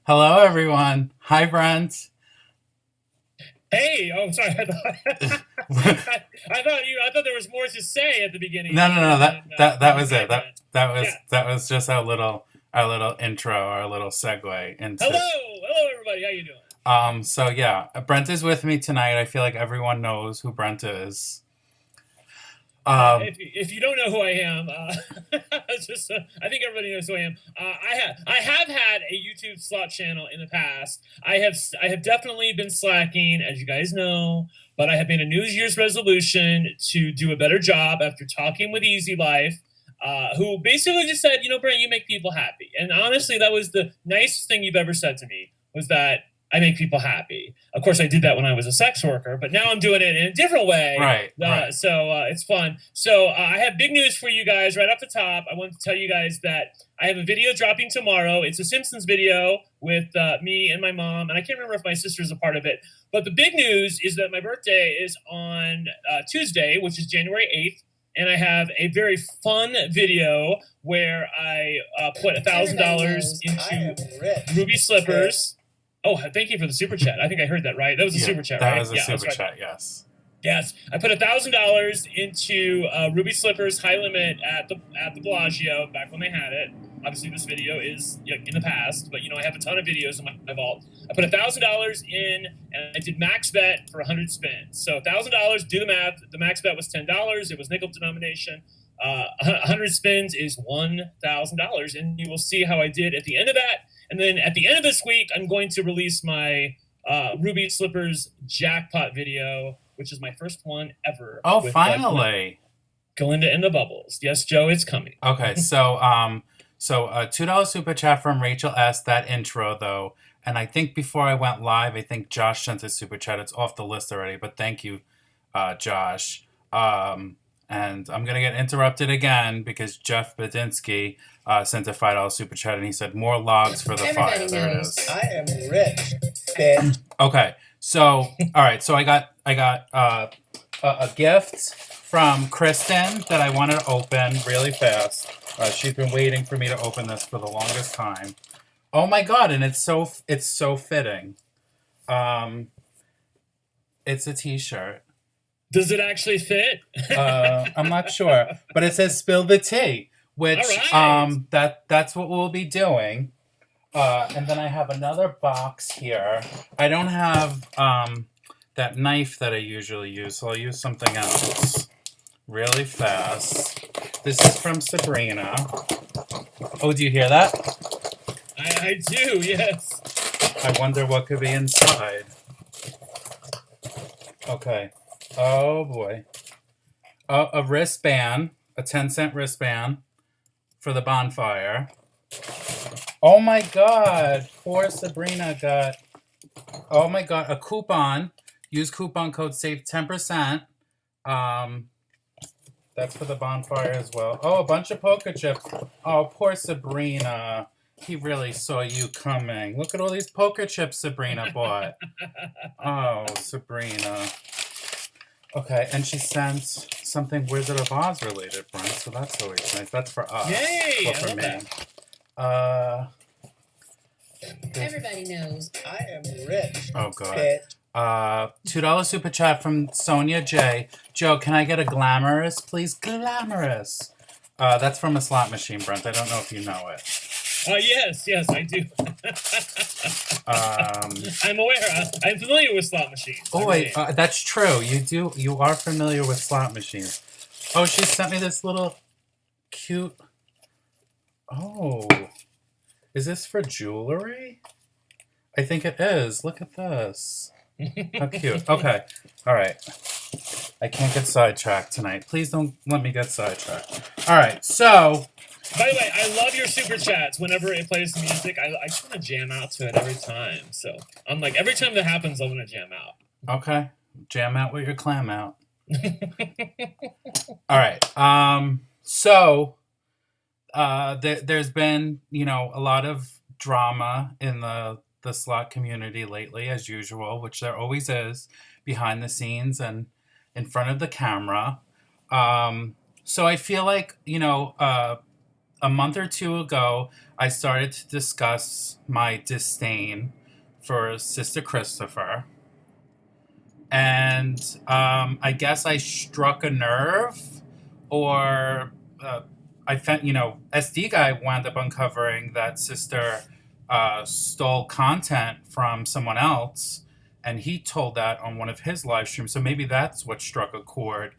Hello, everyone. Hi, Brent. Hey, oh, sorry. No, I thought there was more to say at the beginning no, there no. than That saying was hi, it. Brent. Yeah. That was just our little intro, our little segue into. Hello, everybody. How you doing? So yeah, Brent is with me tonight. I feel like everyone knows who Brent is. Um, If you don't know who I am, it's just I think everybody knows who I am. I have had a YouTube slot channel in the past. I have definitely been slacking, as you guys know, but I have made a New Year's resolution to do a better job after talking with Easy Life. Who basically just said, Brent, you make people happy. And honestly, that was the nicest thing you've ever said to me, was that I make people happy. Of course, I did that when I was a sex worker, but now I'm doing it in a different way. right, right. So it's fun. So I have big news for you guys right off the top. I want to tell you guys that I have a video dropping tomorrow. It's a Simpsons video with me and my mom, and I can't remember if my sister is a part of it. But the big news is that my birthday is on Tuesday, which is January 8th. And I have a very fun video where I put $1,000 into ruby slippers. Oh, thank you for the super chat. I think I heard that right. That was a Yeah, super chat, that right? was a Yeah, super that's right. chat. Yes. Yes, I put $1,000 into Ruby Slippers High Limit at the Bellagio back when they had it. Obviously, this video is in the past, but I have a ton of videos in my vault. I put $1,000 in, and I did max bet for 100 spins. So $1,000. Do the math. The max bet was $10. It was nickel denomination. 100 spins is $1,000, and you will see how I did at the end of that. And then at the end of this week, I'm going to release my Ruby Slippers jackpot video, which is my first one ever. Oh, with finally. Galinda and the Bubbles. Yes, Joe, it's coming. Okay, so $2 super chat from Rachel S. That intro though, and I think before I went live, I think Josh sent a super chat. It's off the list already, but thank you, Josh. And I'm gonna get interrupted again because Jeff Badinsky sent a $5 super chat, and he said more logs for the fire. Everybody There it knows is. I am rich, bitch. Okay, so all right, so I got a gift from Kristen that I wanted to open really fast. She's been waiting for me to open this for the longest time. Oh my god! And it's so fitting. Um, it's a T-shirt. Does it actually fit? I'm not sure, but it says "Spill the tea," which All right. that's what we'll be doing. And then I have another box here. I don't have that knife that I usually use, so I'll use something else really fast. This is from Sabrina. Oh, do you hear that? I do, yes. I wonder what could be inside. Okay. Oh boy. A wristband, a 10-cent wristband for the bonfire. Oh my god. Poor Sabrina got. Oh my god. A coupon. Use coupon code SAVE 10%. That's for the bonfire as well. Oh, a bunch of poker chips. Oh, poor Sabrina. He really saw you coming. Look at all these poker chips Sabrina bought. Oh, Sabrina. Okay, and she sent something Wizard of Oz related, Brent, so that's always nice. That's for us. Yay! Well, I for love me. that. Everybody knows I am rich, Oh, God. bitch. $2 super chat from Sonia J. Joe, can I get a glamorous, please? Glamorous. That's from a slot machine, Brent. I don't know if you know it. Yes, I do. I'm aware. I'm familiar with slot machines. Oh, wait, that's true. You are familiar with slot machines. Oh, she sent me this little cute. Oh, is this for jewelry? I think it is. Look at this. How cute. Okay. All right. I can't get sidetracked tonight. Please don't let me get sidetracked. All right. So. By the way, I love your super chats. Whenever it plays music, I just want to jam out to it every time. So I'm like, every time that happens, I want to jam out. Okay. Jam out with your clam out. All right. So there's been, a lot of drama in the slot community lately, as usual, which there always is behind the scenes and in front of the camera. So I feel like, a month or two ago, I started to discuss my disdain for Sister Christopher. And I guess I struck a nerve, or I found, SD Guy wound up uncovering that Sister stole content from someone else, and he told that on one of his live streams. So maybe that's what struck a chord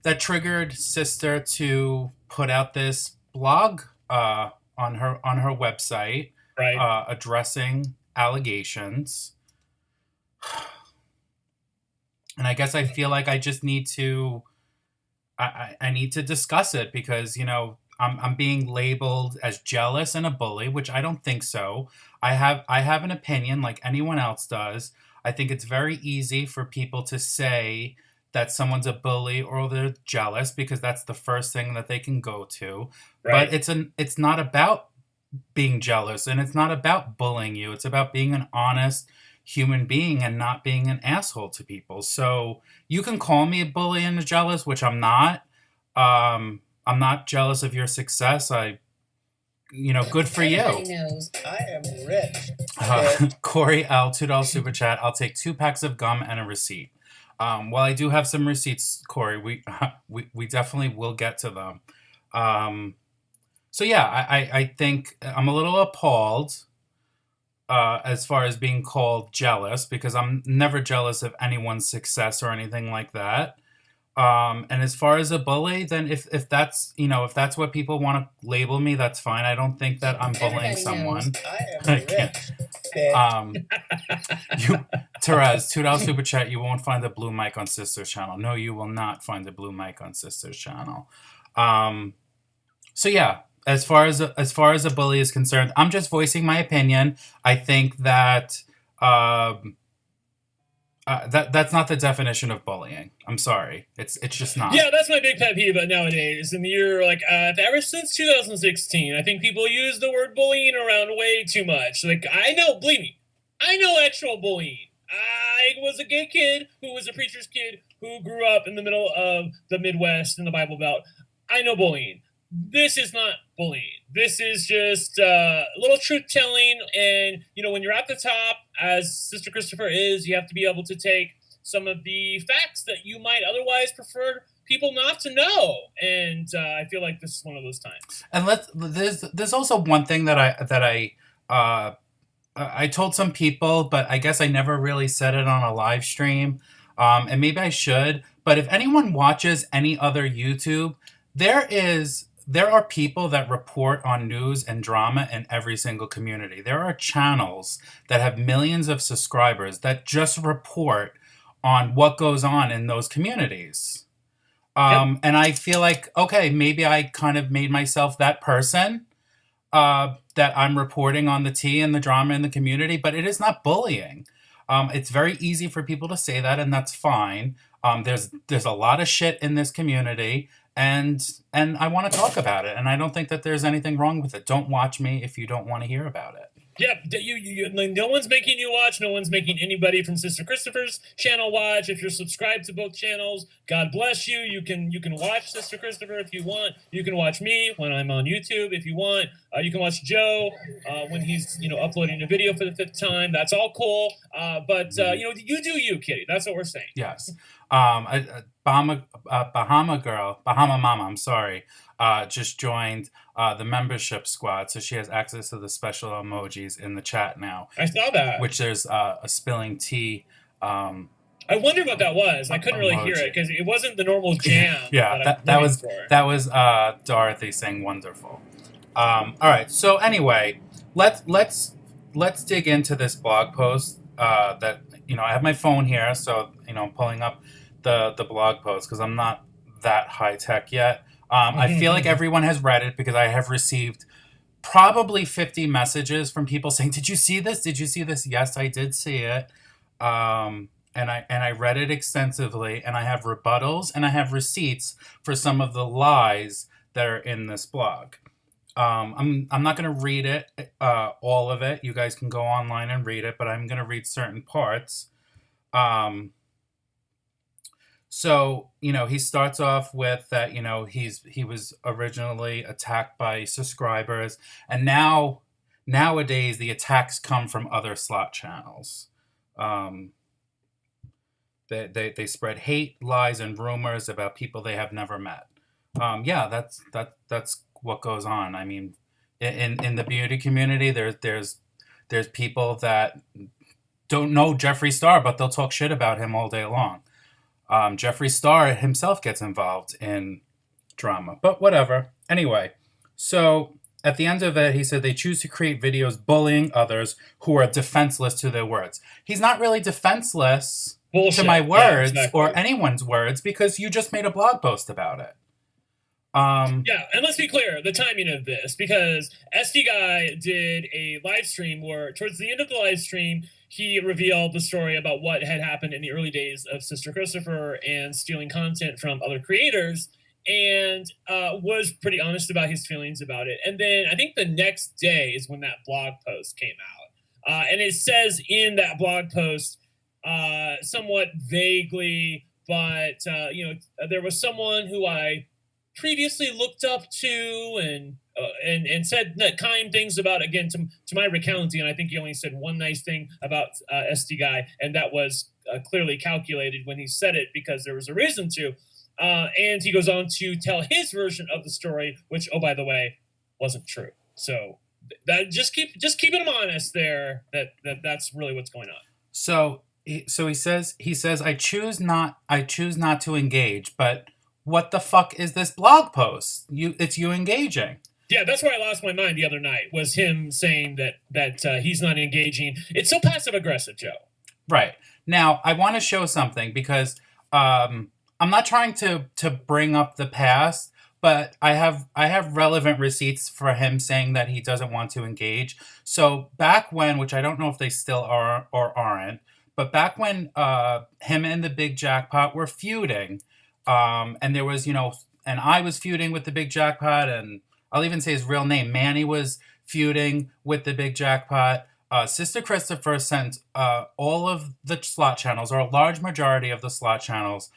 that triggered Sister to put out this blog on her website, Right. addressing allegations. And I guess I feel like I just need to I need to discuss it because I'm being labeled as jealous and a bully, which I don't think so. I have an opinion like anyone else does. I think it's very easy for people to say that someone's a bully or they're jealous because that's the first thing that they can go to. Right. But it's not about being jealous, and it's not about bullying you. It's about being an honest human being and not being an asshole to people. So you can call me a bully and a jealous, which I'm not. I'm not jealous of your success. Good for you. Everybody knows I am rich. Corey L, $2 super chat. I'll take 2 packs of gum and a receipt. Well, I do have some receipts, Corey. We definitely will get to them. So yeah, I think I'm a little appalled as far as being called jealous, because I'm never jealous of anyone's success or anything like that. And as far as a bully, then if that's what people want to label me, that's fine. I don't think that I'm bullying someone. I am rich. Therese, $2 super chat. You won't find a blue mic on Sister's channel. No, you will not find a blue mic on Sister's channel. So yeah, as far as a bully is concerned, I'm just voicing my opinion. I think that that's not the definition of bullying. I'm sorry, it's just not. Yeah, that's my big pet peeve nowadays. In the year ever since 2016, I think people use the word bullying around way too much. Believe me, I know actual bullying. I was a gay kid who was a preacher's kid who grew up in the middle of the Midwest in the Bible Belt. I know bullying. This is not bullying. This is just a little truth-telling. And, when you're at the top, as Sister Christopher is, you have to be able to take some of the facts that you might otherwise prefer people not to know. And I feel like this is one of those times. And there's also one thing that I told some people, but I guess I never really said it on a live stream. And maybe I should. But if anyone watches any other YouTube, there are people that report on news and drama in every single community. There are channels that have millions of subscribers that just report on what goes on in those communities. And I feel like, okay, maybe I kind of made myself that person that I'm reporting on the tea and the drama in the community, but it is not bullying. It's very easy for people to say that, and that's fine. There's a lot of shit in this community, and I want to talk about it, and I don't think that there's anything wrong with it. Don't watch me if you don't want to hear about it. Yeah, no one's making you watch. No one's making anybody from Sister Christopher's channel watch. If you're subscribed to both channels, God bless you. You can watch Sister Christopher if you want. You can watch me when I'm on YouTube if you want. You can watch Joe when he's uploading a video for the 5th time. That's all cool. But you do you, Kitty. That's what we're saying. Yes. Bahama Mama, I'm sorry, just joined the membership squad, so she has access to the special emojis in the chat now. I saw that. Which there's a spilling tea. I wonder what that was. I couldn't really hear it because it wasn't the normal jam. Yeah, that was Dorothy saying wonderful. All right, so anyway, let's dig into this blog post that I have my phone here, so I'm pulling up the blog post because I'm not that high tech yet. I feel like everyone has read it because I have received probably 50 messages from people saying, "Did you see this? Did you see this?" Yes, I did see it. And I read it extensively, and I have rebuttals and I have receipts for some of the lies that are in this blog. I'm not going to read it, all of it. You guys can go online and read it, but I'm going to read certain parts. So, he starts off with that, he was originally attacked by subscribers, and nowadays the attacks come from other slot channels. Um, they spread hate, lies, and rumors about people they have never met. Yeah, that's what goes on. I mean, in the beauty community, there's people that don't know Jeffree Star, but they'll talk shit about him all day long. Jeffree Star himself gets involved in drama, but whatever. Anyway, so at the end of it, he said they choose to create videos bullying others who are defenseless to their words. He's not really defenseless Bullshit. to my words exactly. or anyone's words because you just made a blog post about it. Yeah, and let's be clear, the timing of this, because SD Guy did a live stream where towards the end of the live stream, he revealed the story about what had happened in the early days of Sister Christopher and stealing content from other creators, and was pretty honest about his feelings about it. And then I think the next day is when that blog post came out. And it says in that blog post, somewhat vaguely, but there was someone who I previously looked up to and said kind things about, again, to my recounting. I think he only said one nice thing about SD Guy, and that was clearly calculated when he said it because there was a reason to. And he goes on to tell his version of the story, which, oh, by the way, wasn't true. So that just keeping him honest there. That's really what's going on. So he says I choose not to engage, but what the fuck is this blog post? It's you engaging. Yeah, that's where I lost my mind the other night, was him saying that he's not engaging. It's so passive aggressive, Joe. Right. Now, I want to show something because I'm not trying to bring up the past, but I have relevant receipts for him saying that he doesn't want to engage. So back when, which I don't know if they still are or aren't, but back when him and the Big Jackpot were feuding, and there was, and I was feuding with the Big Jackpot, and I'll even say his real name, Manny, was feuding with the Big Jackpot. Sister Christopher sent all of the slot channels, or a large majority of the slot channels,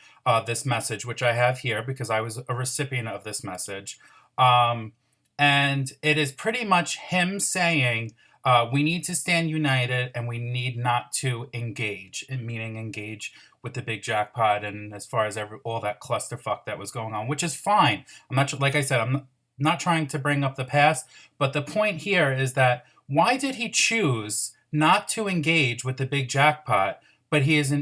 this message, which I have here because I was a recipient of this message. And it is pretty much him saying, we need to stand united and we need not to engage, meaning engage with the Big Jackpot and as far as all that clusterfuck that was going on, which is fine. I'm not, like I said, I'm not trying to bring up the past, but the point here is that why did he choose not to engage with the Big Jackpot, but he is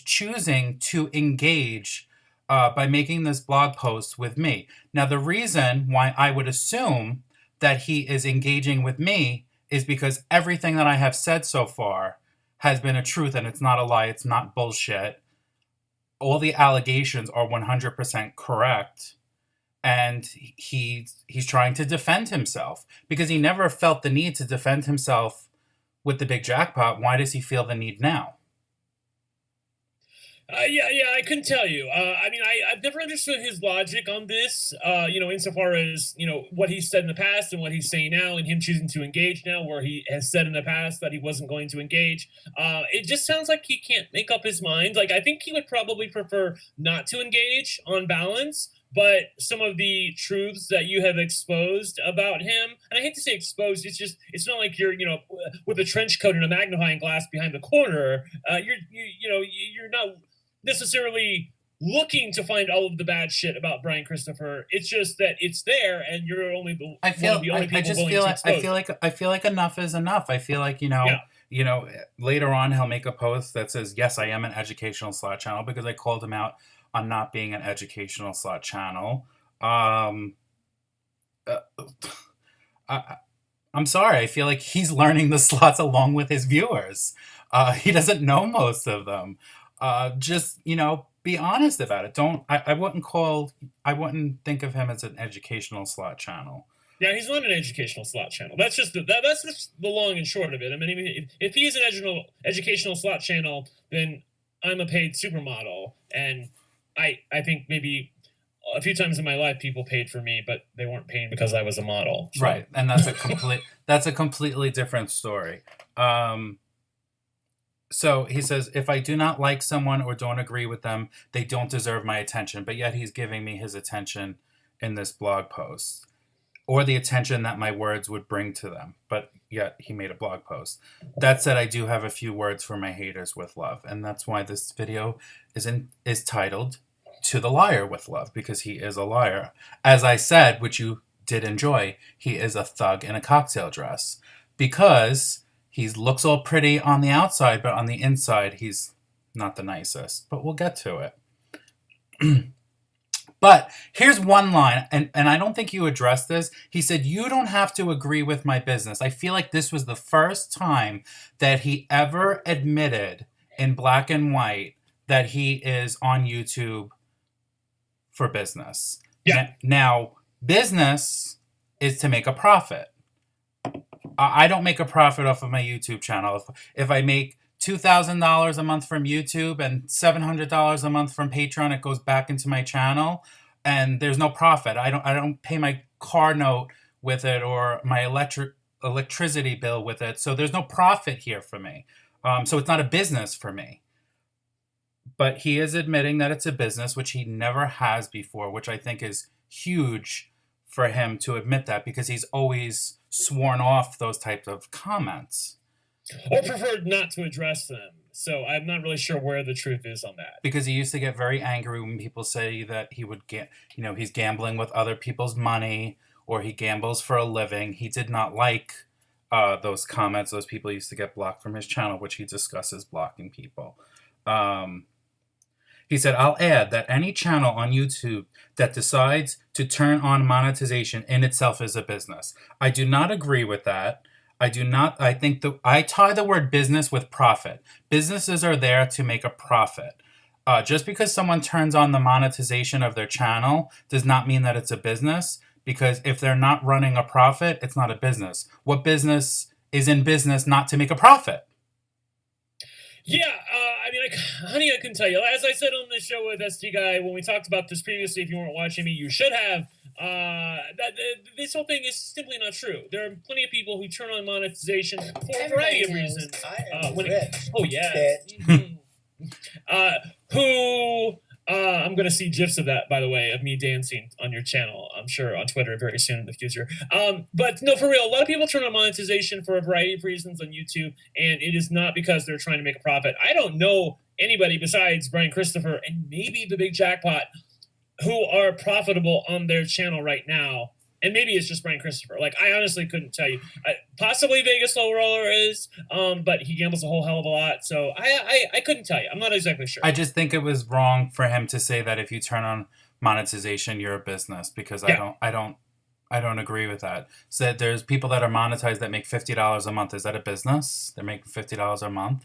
choosing to engage by making this blog post with me? Now, the reason why I would assume that he is engaging with me is because everything that I have said so far has been a truth, and it's not a lie, it's not bullshit. All the allegations are 100% correct. And he's trying to defend himself because he never felt the need to defend himself with the Big Jackpot. Why does he feel the need now? Yeah, I couldn't tell you. I mean, I've never understood his logic on this, insofar as, what he said in the past and what he's saying now and him choosing to engage now, where he has said in the past that he wasn't going to engage. It just sounds like he can't make up his mind. Like, I think he would probably prefer not to engage on balance. But some of the truths that you have exposed about him, and I hate to say exposed, it's not like you're, with a trench coat and a magnifying glass behind the corner. You're not necessarily looking to find all of the bad shit about Brian Christopher. It's just that it's there, and you're only the I feel like enough is enough. I feel like later on he'll make a post that says, "Yes, I am an educational slot channel," because I called him out on not being an educational slot channel. I'm sorry. I feel like he's learning the slots along with his viewers. He doesn't know most of them. Just, be honest about it. I wouldn't think of him as an educational slot channel. Yeah, he's not an educational slot channel. That's just the long and short of it. I mean, if he is an educational slot channel, then I'm a paid supermodel, and I think maybe a few times in my life people paid for me, but they weren't paying because I was a model. So. Right, and that's a completely different story. So he says, if I do not like someone or don't agree with them, they don't deserve my attention. But yet he's giving me his attention in this blog post, or the attention that my words would bring to them. But yet he made a blog post. That said, I do have a few words for my haters with love. And that's why this video is titled To the Liar with Love, because he is a liar. As I said, which you did enjoy, he is a thug in a cocktail dress. Because he looks all pretty on the outside, but on the inside, he's not the nicest. But we'll get to it. But here's one line, and I don't think you addressed this. He said, you don't have to agree with my business. I feel like this was the first time that he ever admitted in black and white that he is on YouTube for business. Yeah. Now, business is to make a profit. I don't make a profit off of my YouTube channel. If I make $2,000 a month from YouTube and $700 a month from Patreon, it goes back into my channel, and there's no profit. I don't pay my car note with it or my electricity bill with it, so there's no profit here for me. So it's not a business for me. But he is admitting that it's a business, which he never has before, which I think is huge for him to admit that, because he's always sworn off those types of comments. Or preferred not to address them. So I'm not really sure where the truth is on that. Because he used to get very angry when people say that he would get, he's gambling with other people's money, or he gambles for a living. He did not like those comments. Those people used to get blocked from his channel, which he discusses blocking people. He said, I'll add that any channel on YouTube that decides to turn on monetization in itself is a business. I do not agree with that. I tie the word business with profit. Businesses are there to make a profit. Just because someone turns on the monetization of their channel does not mean that it's a business, because if they're not running a profit, it's not a business. What business is in business not to make a profit? Yeah, honey, I couldn't tell you. As I said on the show with ST Guy, when we talked about this previously, if you weren't watching me, you should have. This whole thing is simply not true. There are plenty of people who turn on monetization for a variety of reasons. I'm going to see GIFs of that, by the way, of me dancing on your channel, I'm sure, on Twitter very soon in the future. But no, for real, a lot of people turn on monetization for a variety of reasons on YouTube, and it is not because they're trying to make a profit. I don't know anybody besides Brian Christopher and maybe the Big Jackpot who are profitable on their channel right now. And maybe it's just Brian Christopher. Like, I honestly couldn't tell you. Possibly Vegas Low Roller is, but he gambles a whole hell of a lot. So I couldn't tell you. I'm not exactly sure. I just think it was wrong for him to say that if you turn on monetization, you're a business, because I don't agree with that. So there's people that are monetized that make $50 a month. Is that a business? They're making $50 a month.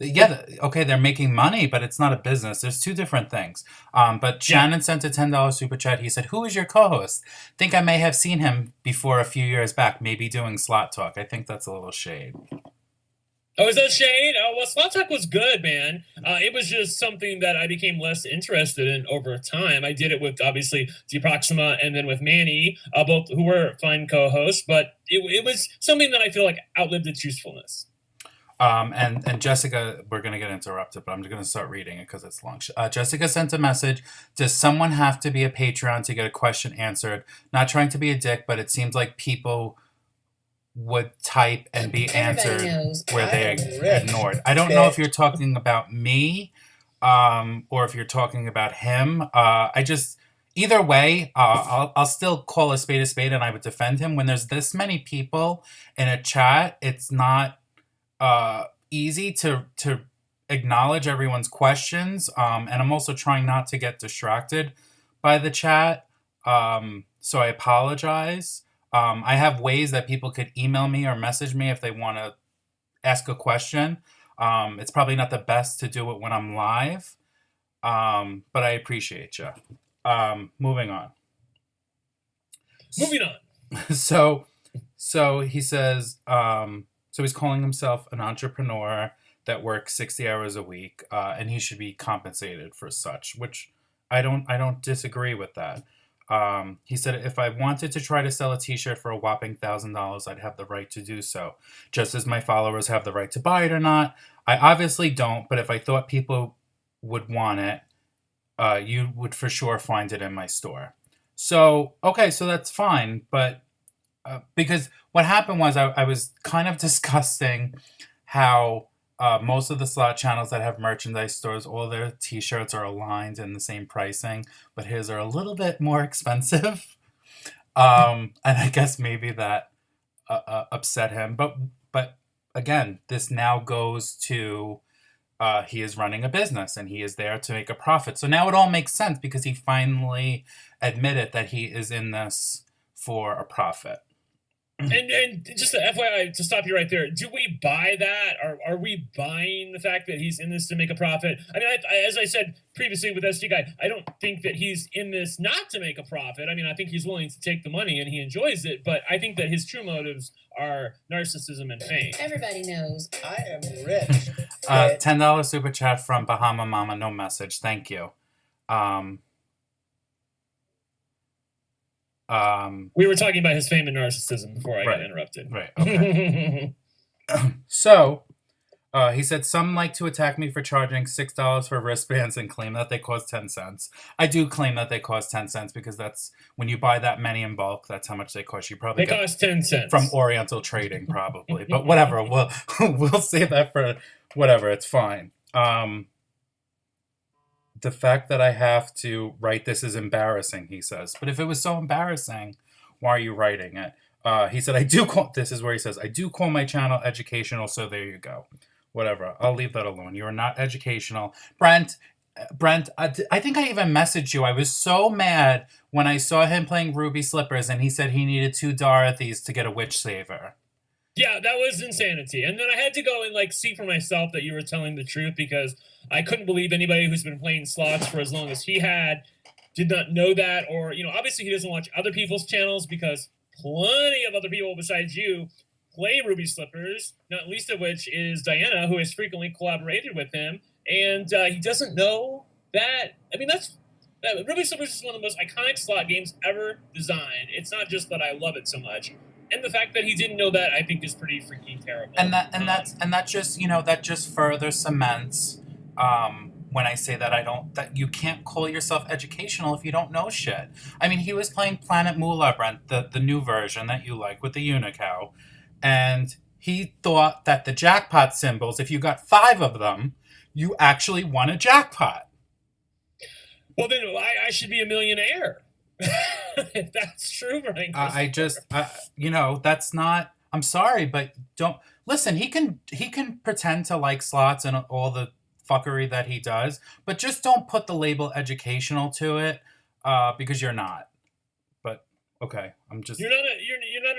Yeah, okay, they're making money, but it's not a business. There's two different things. But Shannon sent a $10 super chat. He said, who is your co-host? Think I may have seen him before a few years back, maybe doing Slot Talk. I think that's a little shade. Oh, is that shade? Oh, well, Slot Talk was good, man. It was just something that I became less interested in over time. I did it with, obviously, Proxima and then with Manny, both who were fine co-hosts, but it was something that I feel like outlived its usefulness. And Jessica, we're going to get interrupted, but I'm just going to start reading it because it's long. Jessica sent a message. Does someone have to be a Patreon to get a question answered? Not trying to be a dick, but it seems like people would type and be answered where they ignored. I don't know if you're talking about me, or if you're talking about him. Either way, I'll still call a spade, and I would defend him. When there's this many people in a chat, it's not easy to acknowledge everyone's questions, and I'm also trying not to get distracted by the chat, so I apologize. I have ways that people could email me or message me if they want to ask a question. It's probably not the best to do it when I'm live, but I appreciate you. Moving on. So he says, so he's calling himself an entrepreneur that works 60 hours a week, and he should be compensated for such, which I don't disagree with that. He said, if I wanted to try to sell a t-shirt for a whopping $1,000, I'd have the right to do so, just as my followers have the right to buy it or not. I obviously don't, but if I thought people would want it, you would for sure find it in my store. So, okay, so that's fine. But because what happened was I was kind of discussing how most of the slot channels that have merchandise stores, all their t-shirts are aligned in the same pricing, but his are a little bit more expensive. And I guess maybe that upset him. But again, this now goes to he is running a business and he is there to make a profit. So now it all makes sense because he finally admitted that he is in this for a profit. And just a FYI, to stop you right there, do we buy that? Are we buying the fact that he's in this to make a profit? I mean, as I said previously with SD Guy, I don't think that he's in this not to make a profit. I mean, I think he's willing to take the money and he enjoys it, but I think that his true motives are narcissism and fame. Everybody knows. I am rich. $10 super chat from Bahama Mama, no message. Thank you. We were talking about his fame and narcissism before I got interrupted. Right. Okay. So, he said, some like to attack me for charging $6 for wristbands and claim that they cost 10 cents. I do claim that they cost 10 cents because that's when you buy that many in bulk, that's how much they cost. You probably they cost 10 cents from Oriental Trading, probably. But whatever, we'll save that for whatever. It's fine. The fact that I have to write this is embarrassing, he says. But if it was so embarrassing, why are you writing it? He said, this is where he says, I do call my channel educational, so there you go. Whatever, I'll leave that alone. You are not educational. Brent, I think I even messaged you. I was so mad when I saw him playing Ruby Slippers and he said he needed 2 Dorothys to get a Witch Saver. Yeah, that was insanity. And then I had to go and see for myself that you were telling the truth because I couldn't believe anybody who's been playing slots for as long as he had did not know that. Or, obviously he doesn't watch other people's channels because plenty of other people besides you play Ruby Slippers, not least of which is Diana, who has frequently collaborated with him. And he doesn't know that. I mean, Ruby Slippers is one of the most iconic slot games ever designed. It's not just that I love it so much. And the fact that he didn't know that, I think, is pretty freaking terrible. And that just further cements when I say that you can't call yourself educational if you don't know shit. I mean, he was playing Planet Moolah, Brent, the new version that you like with the Unicow, and he thought that the jackpot symbols, if you got 5 of them, you actually won a jackpot. Well, then I should be a millionaire. If that's true, Brian. That's not. I'm sorry, but don't listen. He can pretend to like slots and all the fuckery that he does, but just don't put the label educational to it, because you're not. But okay, I'm just. You're not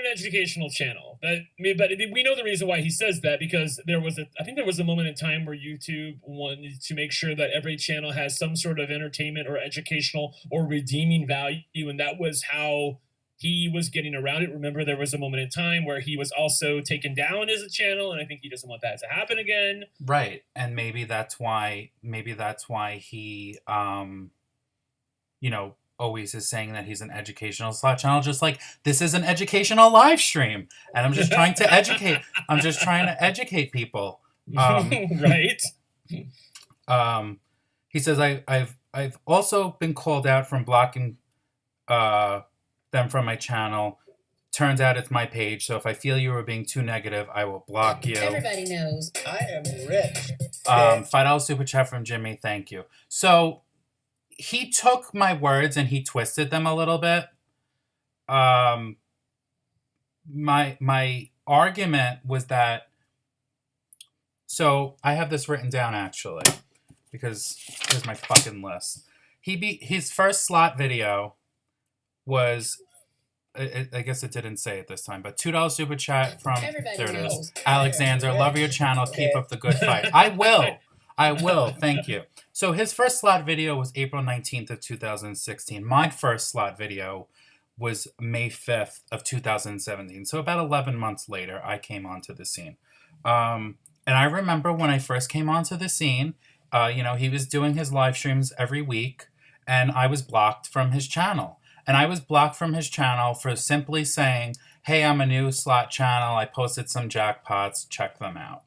an educational channel. But we know the reason why he says that because I think there was a moment in time where YouTube wanted to make sure that every channel has some sort of entertainment or educational or redeeming value, and that was how he was getting around it. Remember, there was a moment in time where he was also taken down as a channel, and I think he doesn't want that to happen again. Right, and maybe that's why he, always is saying that he's an educational slot channel, just like this is an educational live stream, and I'm just trying to educate. I'm just trying to educate people. Right. He says I've also been called out from blocking them from my channel. Turns out it's my page, so if I feel you are being too negative, I will block you. Everybody knows. I am rich. $5 super chat from Jimmy. Thank you. So he took my words and he twisted them a little bit. My argument was that. So I have this written down actually, because here's my fucking list. His first slot video was. I guess it didn't say it this time, but $2 super chat from there it is. Alexander, love your channel. Keep up the good fight. I will. Thank you. So his first slot video was April 19th of 2016. My first slot video was May 5th of 2017. So about 11 months later, I came onto the scene. And I remember when I first came onto the scene, he was doing his live streams every week, and I was blocked from his channel. And I was blocked from his channel for simply saying, hey, I'm a new slot channel. I posted some jackpots. Check them out.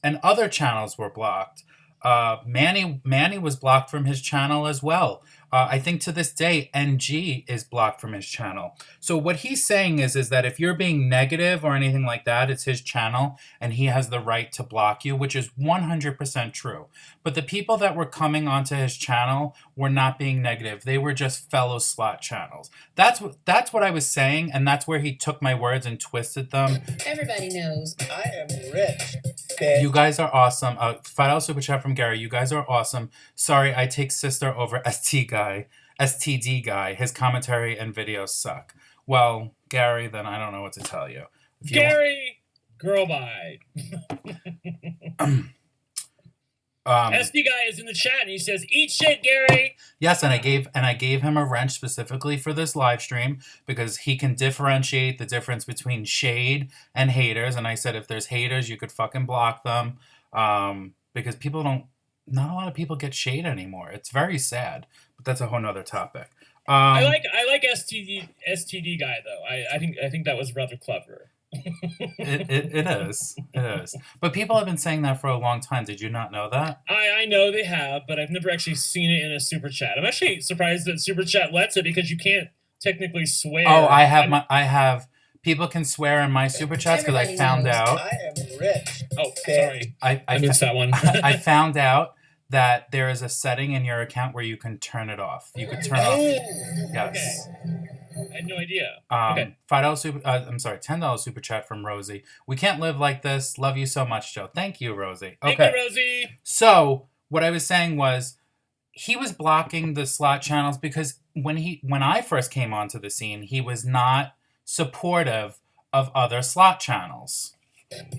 And other channels were blocked. Manny was blocked from his channel as well. I think to this day, NG is blocked from his channel. So what he's saying is that if you're being negative or anything like that, it's his channel and he has the right to block you, which is 100% true. But the people that were coming onto his channel were not being negative. They were just fellow slot channels. That's what I was saying, and that's where he took my words and twisted them. Everybody knows I am rich, bitch. You guys are awesome. $5 super chat from Gary. You guys are awesome. Sorry, I take sister over STD guy. His commentary and videos suck. Well, Gary, then I don't know what to tell you. If you Gary, girl bye. SD guy is in the chat and he says, "Eat shit, Gary." Yes, and I gave him a wrench specifically for this live stream because he can differentiate the difference between shade and haters. And I said, if there's haters, you could fucking block them, because not a lot of people get shade anymore. It's very sad, but that's a whole nother topic. I like STD guy though. I think that was rather clever. It is. But people have been saying that for a long time. Did you not know that? I know they have, but I've never actually seen it in a super chat. I'm actually surprised that super chat lets it because you can't technically swear. Oh, I have people can swear in my super chats because I found out. I am rich. Oh, sorry. I missed that one. I found out that there is a setting in your account where you can turn it off. You could turn off. Yes. Okay. I had no idea. Okay. $10 super chat from Rosie. We can't live like this. Love you so much, Joe. Thank you, Rosie. Okay. Thank you, Rosie. So what I was saying was he was blocking the slot channels because when I first came onto the scene, he was not supportive of other slot channels.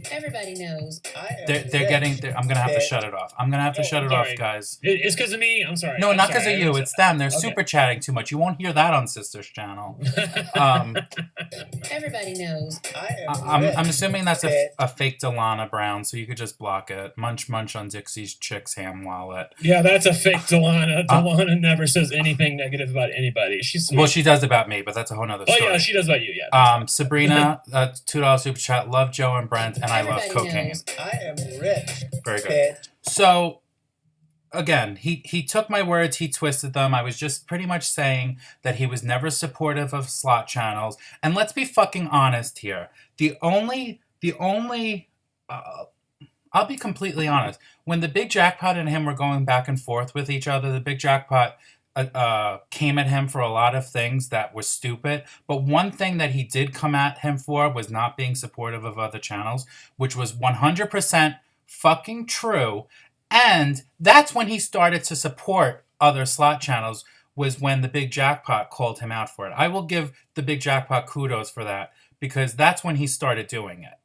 Everybody knows I am They're getting. I'm gonna have to shut it off. I'm gonna have to shut it off, guys. It's because of me. I'm sorry. No, not because of you. It's them. They're super chatting too much. You won't hear that on Sister's channel. Everybody knows I'm assuming that's a fake Delana Brown, so you could just block it. Munch on Dixie's chick's ham wallet. Yeah, that's a fake Delana. Delana never says anything negative about anybody. She's sweet. Well, she does about me, but that's a whole nother story. Oh yeah, she does about you. Yeah. Sabrina, $2 super chat. Love Joe and Brent, and I love cocaine. I am rich. Very good. So, again, he took my words, he twisted them. I was just pretty much saying that he was never supportive of slot channels. And let's be fucking honest here. I'll be completely honest. When the Big Jackpot and him were going back and forth with each other, the Big Jackpot came at him for a lot of things that were stupid. But one thing that he did come at him for was not being supportive of other channels, which was 100% fucking true. And that's when he started to support other slot channels, was when the Big Jackpot called him out for it. I will give the Big Jackpot kudos for that because that's when he started doing it.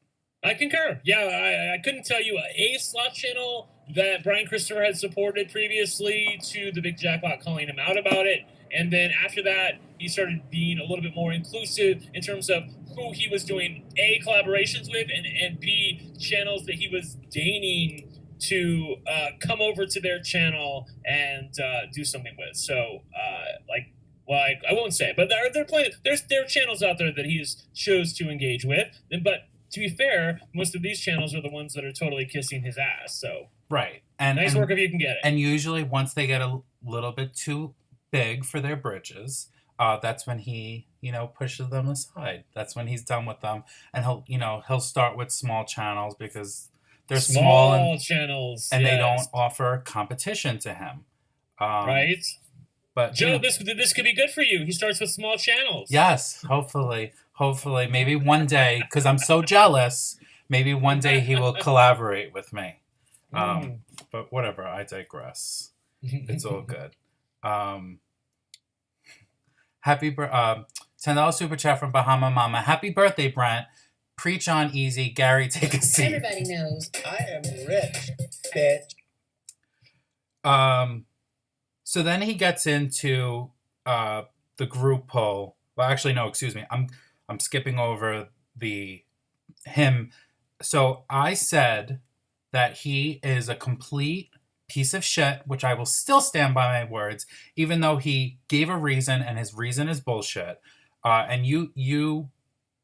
I concur. Yeah, I couldn't tell you a slot channel that Brian Christopher had supported previously to the Big Jackpot calling him out about it. And then after that, he started being a little bit more inclusive in terms of who he was doing A, collaborations with, and B, channels that he was deigning to come over to their channel and do something with. So, I won't say, but there are channels out there that he's chose to engage with. But to be fair, most of these channels are the ones that are totally kissing his ass. So right, and nice work if you can get it. And usually, once they get a little bit too big for their britches, that's when he, pushes them aside. That's when he's done with them, and he'll start with small channels because they're small channels, and they don't offer competition to him. Right. But Joe, this could be good for you. He starts with small channels. Yes, hopefully, maybe one day, because I'm so jealous. Maybe one day he will collaborate with me. But whatever, I digress. It's all good. $10 super chat from Bahama Mama. Happy birthday, Brent. Preach on easy. Gary, take a seat. Everybody knows I am rich, bitch. So then he gets into the group poll. Well, actually, no, excuse me. I'm skipping over him. So I said that he is a complete piece of shit, which I will still stand by my words, even though he gave a reason and his reason is bullshit. And you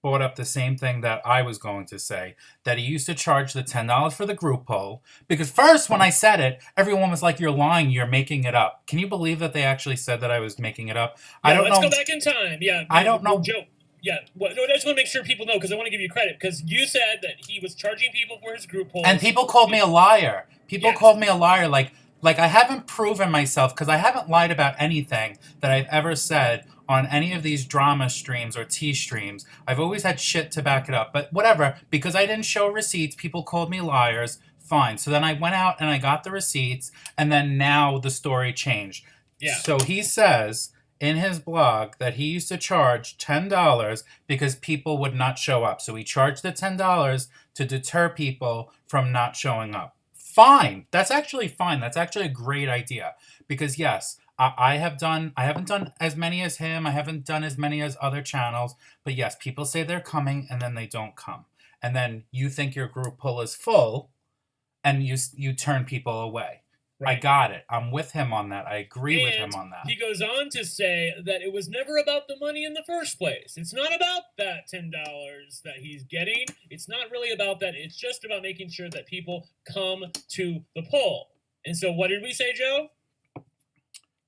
brought up the same thing that I was going to say, that he used to charge the $10 for the group poll. Because first, when I said it, everyone was like, you're lying, you're making it up. Can you believe that they actually said that I was making it up? Yeah, I don't let's know. go back in time. Yeah, I don't know. Joe. Yeah, well, no, I just want to make sure people know, because I want to give you credit, because you said that he was charging people for his group polls. And people called me a liar. People Yes. called me a liar. Like I haven't proven myself, because I haven't lied about anything that I've ever said on any of these drama streams or T streams. I've always had shit to back it up. But whatever, because I didn't show receipts, people called me liars. Fine. So then I went out and I got the receipts, and then now the story changed. Yeah. So he says in his blog that he used to charge $10 because people would not show up. So he charged the $10 to deter people from not showing up. Fine. That's actually fine. That's actually a great idea. Because yes, I haven't done as many as him. I haven't done as many as other channels. But yes, people say they're coming and then they don't come. And then you think your group poll is full and you turn people away. Right. I got it. I'm with him on that. I agree with him on that. He goes on to say that it was never about the money in the first place. It's not about that $10 that he's getting. It's not really about that. It's just about making sure that people come to the poll. And so what did we say, Joe?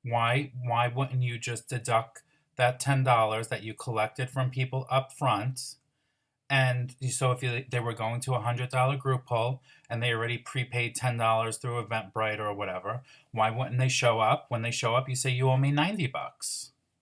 Why wouldn't you just deduct that $10 that you collected from people up front? And so if they were going to a $100 group poll and they already prepaid $10 through Eventbrite or whatever, why wouldn't they show up? When they show up, you say you owe me $90.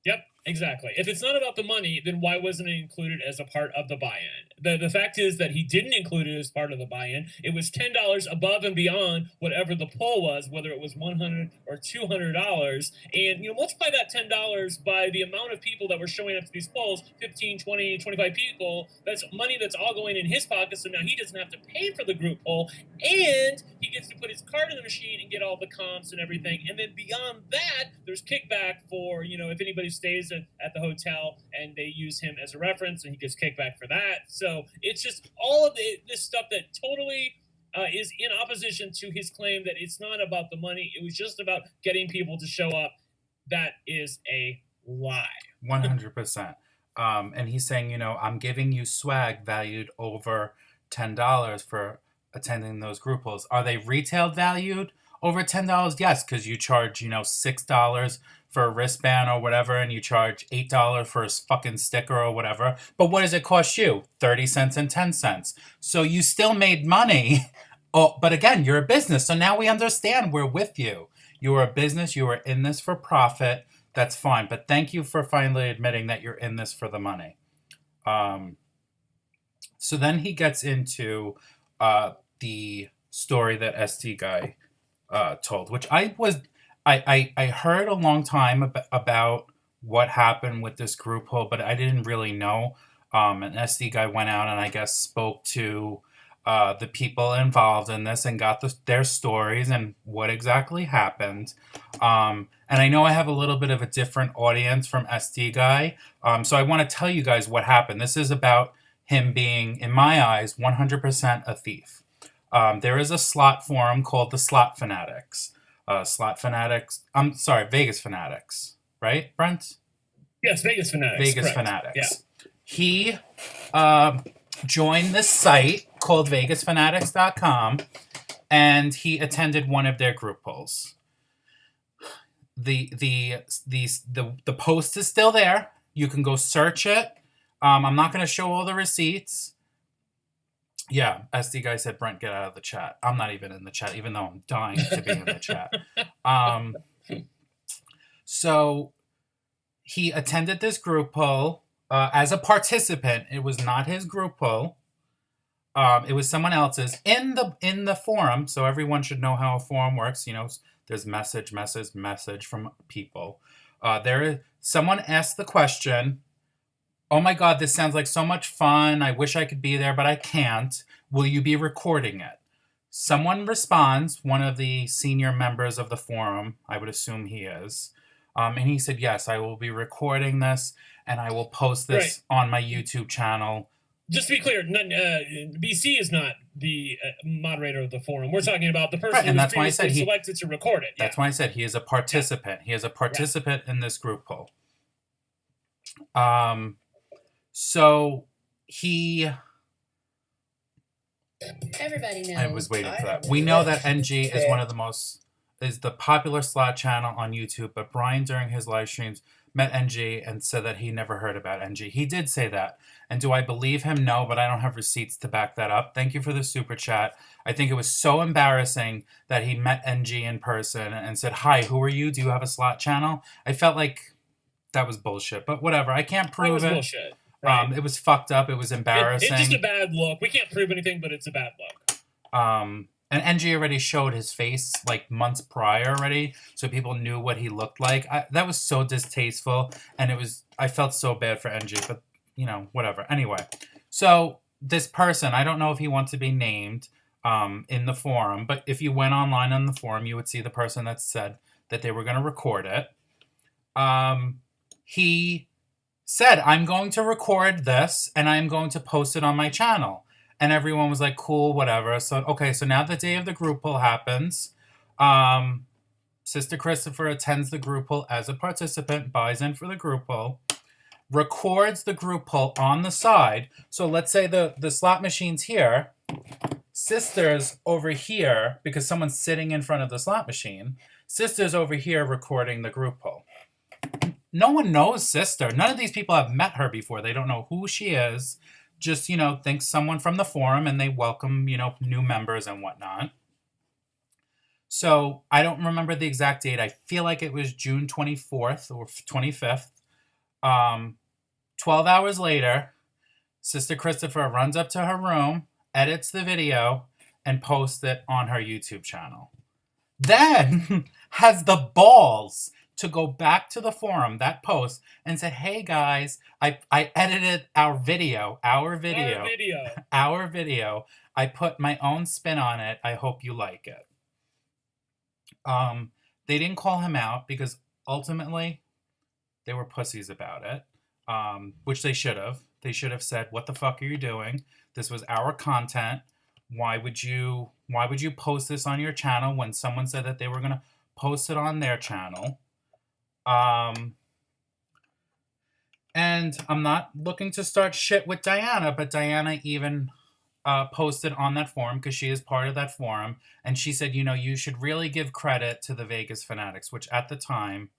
Yep, exactly. If it's not about the money, then why wasn't it included as a part of the buy-in? The fact is that he didn't include it as part of the buy-in. It was $10 above and beyond whatever the poll was, whether it was $100 or $200. And, multiply that $10 by the amount of people that were showing up to these polls, 15, 20, 25 people. That's money that's all going in his pocket, so now he doesn't have to pay for the group poll, and he gets to put his card in the machine and get all the comps and everything. And then beyond that, there's kickback for, if anybody stays at the hotel and they use him as a reference, and he gets kickback for that. So it's just all of this stuff that totally is in opposition to his claim that it's not about the money. It was just about getting people to show up. That is a lie. 100%. And he's saying, I'm giving you swag valued over $10 for attending those group polls. Are they retail valued over $10? Yes, because you charge, $6 for a wristband or whatever, and you charge $8 for a fucking sticker or whatever. But what does it cost you? 30 cents and 10 cents. So you still made money. Oh, but again, you're a business. So now we understand. We're with you. You are a business. You are in this for profit. That's fine. But thank you for finally admitting that you're in this for the money. So then he gets into the story that SD guy told, which I heard a long time about what happened with this group poll, but I didn't really know. An SD guy went out and I guess spoke to the people involved in this and got their stories and what exactly happened. And I know I have a little bit of a different audience from SD guy, so I want to tell you guys what happened. This is about him being, in my eyes, 100% a thief. There is a slot forum called the Slot Fanatics. Vegas Fanatics, right, Brent? Yes, Vegas Fanatics. Vegas correct. Fanatics. Yeah. He joined this site called VegasFanatics.com, and he attended one of their group polls. The post is still there. You can go search it. I'm not going to show all the receipts. Yeah, SD guy said, Brent, get out of the chat. I'm not even in the chat, even though I'm dying to be in the chat. So he attended this group poll as a participant. It was not his group poll. It was someone else's in the forum. So everyone should know how a forum works. There's message from people. Someone asked the question, oh my God, this sounds like so much fun. I wish I could be there, but I can't. Will you be recording it? Someone responds, one of the senior members of the forum, I would assume he is. And he said, yes, I will be recording this and I will post this on my YouTube channel just to be clear, BC is not the moderator of the forum. We're talking about the person Right, who and was that's why I said previously selected to record it. That's why I said he is a participant. He is a participant in this group poll. So he. Everybody knows. I was waiting for that. We know that NG is the popular slot channel on YouTube, but Brian during his live streams met NG and said that he never heard about NG. He did say that. And do I believe him? No, but I don't have receipts to back that up. Thank you for the super chat. I think it was so embarrassing that he met NG in person and said, "Hi, who are you? Do you have a slot channel?" I felt like that was bullshit, but whatever. I can't prove it. Bullshit. Right. It was fucked up. It was embarrassing. It's just a bad look. We can't prove anything, but it's a bad look. And NG already showed his face like months prior already, so people knew what he looked like. That was so distasteful, and I felt so bad for NG, but whatever. Anyway, so this person, I don't know if he wants to be named in the forum, but if you went online on the forum, you would see the person that said that they were going to record it. He said, "I'm going to record this, and I'm going to post it on my channel." And everyone was like, cool, whatever. So, okay, so now the day of the group poll happens. Sister Christopher attends the group poll as a participant, buys in for the group poll, records the group poll on the side. So let's say the slot machine's here. Sister's over here, because someone's sitting in front of the slot machine. Sister's over here recording the group poll. No one knows Sister. None of these people have met her before. They don't know who she is. Just, think someone from the forum, and they welcome, new members and whatnot. So I don't remember the exact date. I feel like it was June 24th or 25th. 12 hours later, Sister Christopher runs up to her room, edits the video, and posts it on her YouTube channel. Then has the balls to go back to the forum, that post, and say, "Hey guys, I edited our video. I put my own spin on it. I hope you like it." They didn't call him out because ultimately they were pussies about it, which they should have. They should have said, "What the fuck are you doing? This was our content. Why would you post this on your channel when someone said that they were going to post it on their channel?" And I'm not looking to start shit with Diana, but Diana even posted on that forum because she is part of that forum, and she said, you should really give credit to the Vegas Fanatics, which at the time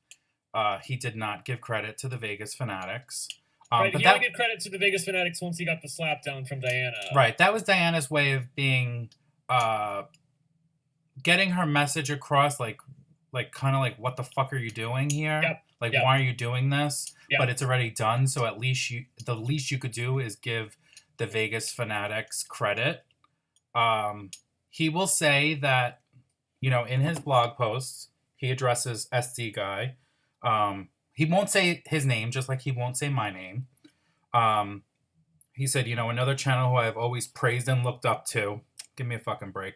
he did not give credit to the Vegas Fanatics. Right, he only gave credit to the Vegas Fanatics once he got the slap down from Diana. Right, that was Diana's way of being getting her message across, like kind of like, what the fuck are you doing here? Yep. Why are you doing this? Yep. But it's already done, so at least the least you could do is give the Vegas Fanatics credit. He will say that, in his blog posts, he addresses SD Guy. He won't say his name, just like he won't say my name. He said, another channel who I've always praised and looked up to. Give me a fucking break.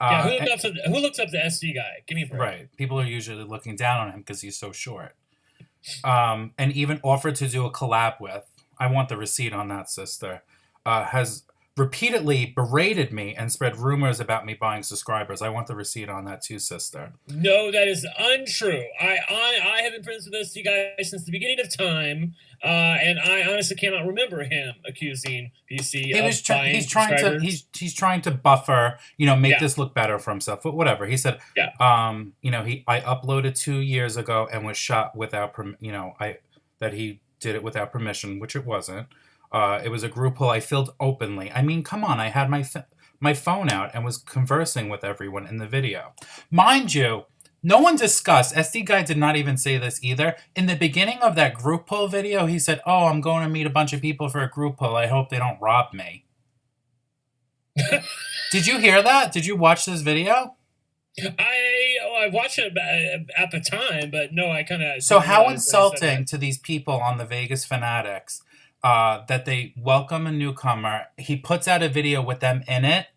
Who looks up to SD Guy? Give me a break. Right. People are usually looking down on him because he's so short. And even offered to do a collab with, I want the receipt on that, sister, has repeatedly berated me and spread rumors about me buying subscribers. I want the receipt on that too, sister. No, that is untrue. I have been friends with SD Guy since the beginning of time, and I honestly cannot remember him accusing BC of buying subscribers. He's trying to buffer, make this look better for himself. But whatever. He said, I uploaded 2 years ago and was shot without, that he did it without permission, which it wasn't. It was a group poll I filled openly. I mean, come on, I had my phone out and was conversing with everyone in the video. Mind you, no one discussed, SD Guy did not even say this either. In the beginning of that group poll video, he said, "Oh, I'm going to meet a bunch of people for a group poll. I hope they don't rob me." Did you hear that? Did you watch this video? I watched it at the time, but no, I kind of... So how insulting to these people on the Vegas Fanatics that they welcome a newcomer. He puts out a video with them in it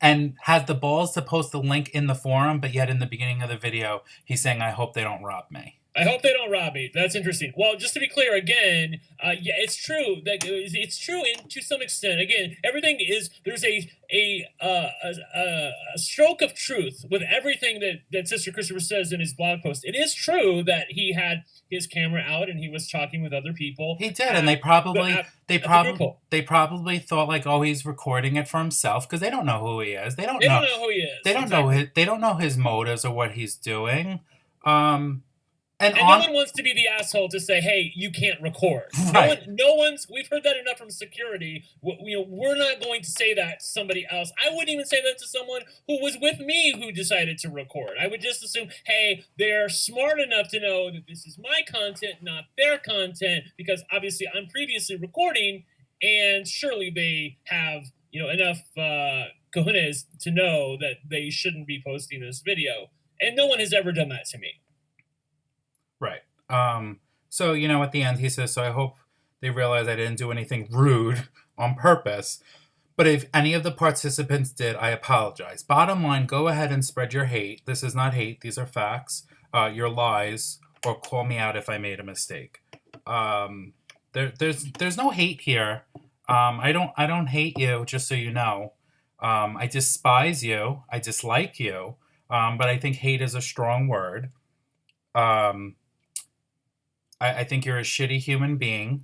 and has the balls to post the link in the forum, but yet in the beginning of the video, he's saying, "I hope they don't rob me." I hope they don't rob me. That's interesting. Well, just to be clear again, yeah, it's true that it's true to some extent. Again, everything is there's a stroke of truth with everything that Sister Christopher says in his blog post. It is true that he had his camera out and he was talking with other people. He did, and they probably at the group home. they probably thought like, oh, he's recording it for himself because they don't know who he is. They don't know who he is. They don't exactly. know they don't know his motives or what he's doing. And no one wants to be the asshole to say, "Hey, you can't record." Right. No one's. We've heard that enough from security. We're not going to say that to somebody else. I wouldn't even say that to someone who was with me who decided to record. I would just assume, hey, they're smart enough to know that this is my content, not their content, because obviously I'm previously recording, and surely they have enough cojones to know that they shouldn't be posting this video. And no one has ever done that to me. Right. So, at the end he says, so I hope they realize I didn't do anything rude on purpose. But if any of the participants did, I apologize. Bottom line, go ahead and spread your hate. This is not hate. These are facts. Your lies, or call me out if I made a mistake. There's no hate here. I don't hate you, just so you know. I despise you. I dislike you. But I think hate is a strong word. I think you're a shitty human being,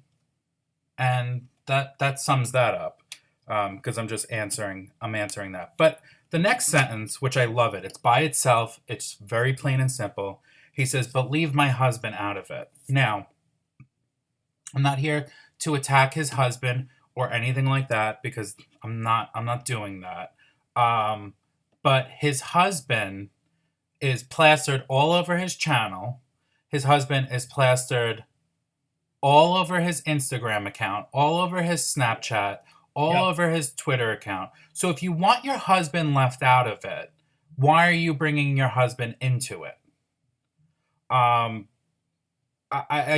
and that sums that up. Because I'm answering that. But the next sentence, which I love it, it's by itself. It's very plain and simple. He says, "But leave my husband out of it." Now, I'm not here to attack his husband or anything like that because I'm not doing that. But his husband is plastered all over his channel. His husband is plastered all over his Instagram account, all over his Snapchat, all over his Twitter account. So if you want your husband left out of it, why are you bringing your husband into it? I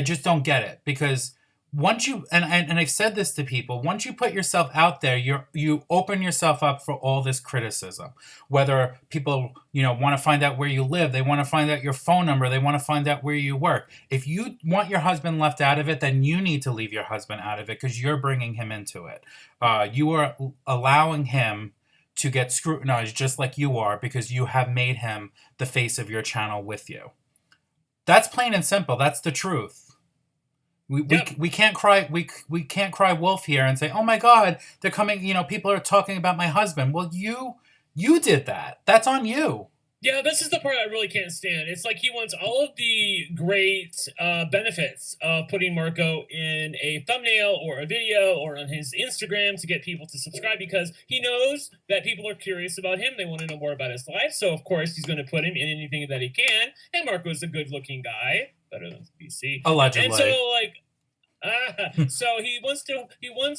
just don't get it, because once you and I've said this to people, once you put yourself out there, you open yourself up for all this criticism. Whether people want to find out where you live, they want to find out your phone number, they want to find out where you work. If you want your husband left out of it, then you need to leave your husband out of it, because you're bringing him into it. You are allowing him to get scrutinized just like you are, because you have made him the face of your channel with you. That's plain and simple. That's the truth. We can't cry we can't cry wolf here and say, oh my God, they're coming, people are talking about my husband. Well, you did that. That's on you. Yeah, this is the part I really can't stand. It's like he wants all of the great benefits of putting Marco in a thumbnail or a video or on his Instagram to get people to subscribe, because he knows that people are curious about him. They want to know more about his life. So, of course, he's going to put him in anything that he can. And Marco's a good-looking guy, better than BC. Allegedly. And so, so he wants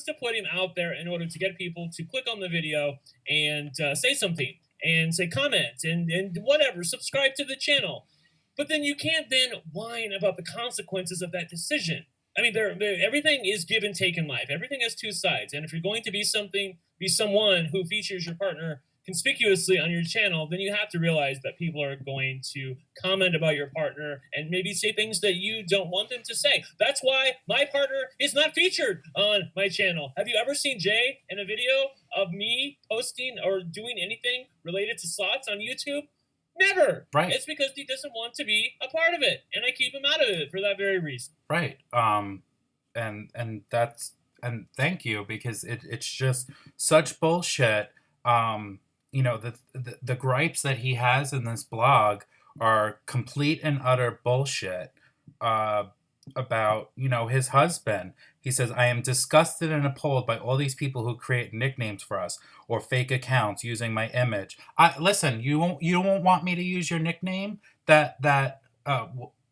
to put him out there in order to get people to click on the video and say something. And say comment and whatever, subscribe to the channel. But then you can't then whine about the consequences of that decision. I mean, everything is give and take in life. Everything has two sides. And if you're going to be someone who features your partner conspicuously on your channel, then you have to realize that people are going to comment about your partner and maybe say things that you don't want them to say. That's why my partner is not featured on my channel. Have you ever seen Jay in a video of me posting or doing anything related to slots on YouTube? Never. Right. It's because he doesn't want to be a part of it, and I keep him out of it for that very reason. Right. And thank you, because it's just such bullshit. The gripes that he has in this blog are complete and utter bullshit about, his husband. He says, I am disgusted and appalled by all these people who create nicknames for us or fake accounts using my image. Listen, you won't want me to use your nickname? That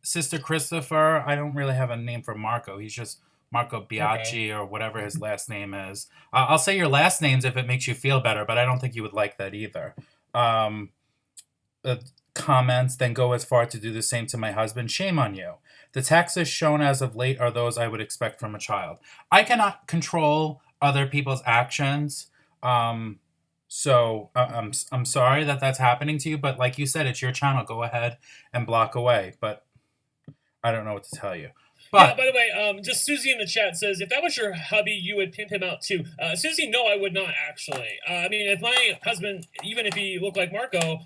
Sister Christopher, I don't really have a name for Marco. He's just Marco Biaggi, or whatever his last name is. I'll say your last names if it makes you feel better, but I don't think you would like that either. Comments then go as far to do the same to my husband. Shame on you. The texts shown as of late are those I would expect from a child. I cannot control other people's actions. So I'm sorry that that's happening to you, but like you said, it's your channel. Go ahead and block away. But I don't know what to tell you. Yeah, But by the way, just Susie in the chat says, if that was your hubby, you would pimp him out too. Susie, no, I would not actually. I mean, if my husband, even if he looked like Marco,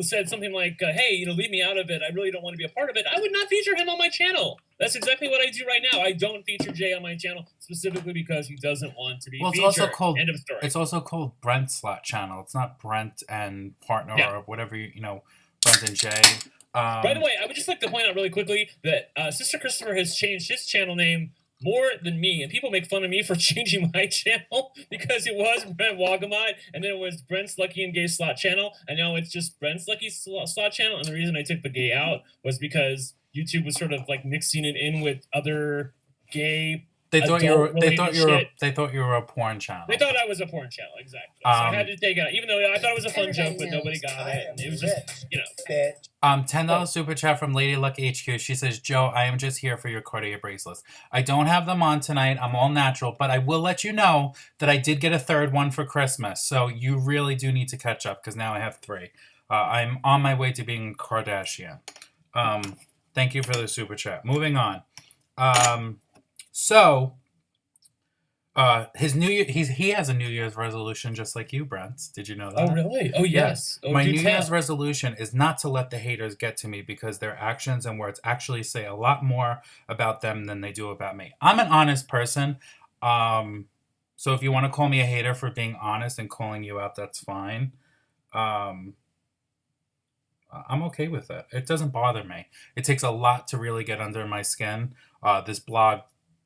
said something like, hey, leave me out of it, I really don't want to be a part of it, I would not feature him on my channel. That's exactly what I do right now. I don't feature Jay on my channel specifically because he doesn't want to be featured. also called, end of story. It's also called Brent Slot Channel. It's not Brent and Partner or whatever, Brent and Jay. By the way, I would just like to point out really quickly that Sister Christopher has changed his channel name more than me, and people make fun of me for changing my channel because it was Brent Wagamot, and then it was Brent's Lucky and Gay Slot Channel, and now it's just Brent's Lucky Slot Channel. And the reason I took the gay out was because YouTube was sort of like mixing it in with other gay. They thought you were a porn channel. They thought I was a porn channel, exactly. So I had to take it out, even though I thought it was a fun joke, but nobody got it. And it was just, $10 super chat from Lady Luck HQ. She says, Joe, I am just here for your Cartier bracelets. I don't have them on tonight. I'm all natural, but I will let you know that I did get a third one for Christmas. So you really do need to catch up because now I have 3. I'm on my way to being Kardashian. Thank you for the super chat. Moving on. So, his he has a New Year's resolution just like you, Brent. Did you know that? Oh, really? Oh, yes. My New Year's resolution is not to let the haters get to me because their actions and words actually say a lot more about them than they do about me. I'm an honest person. So if you want to call me a hater for being honest and calling you out, that's fine. I'm okay with it. It doesn't bother me. It takes a lot to really get under my skin. This blog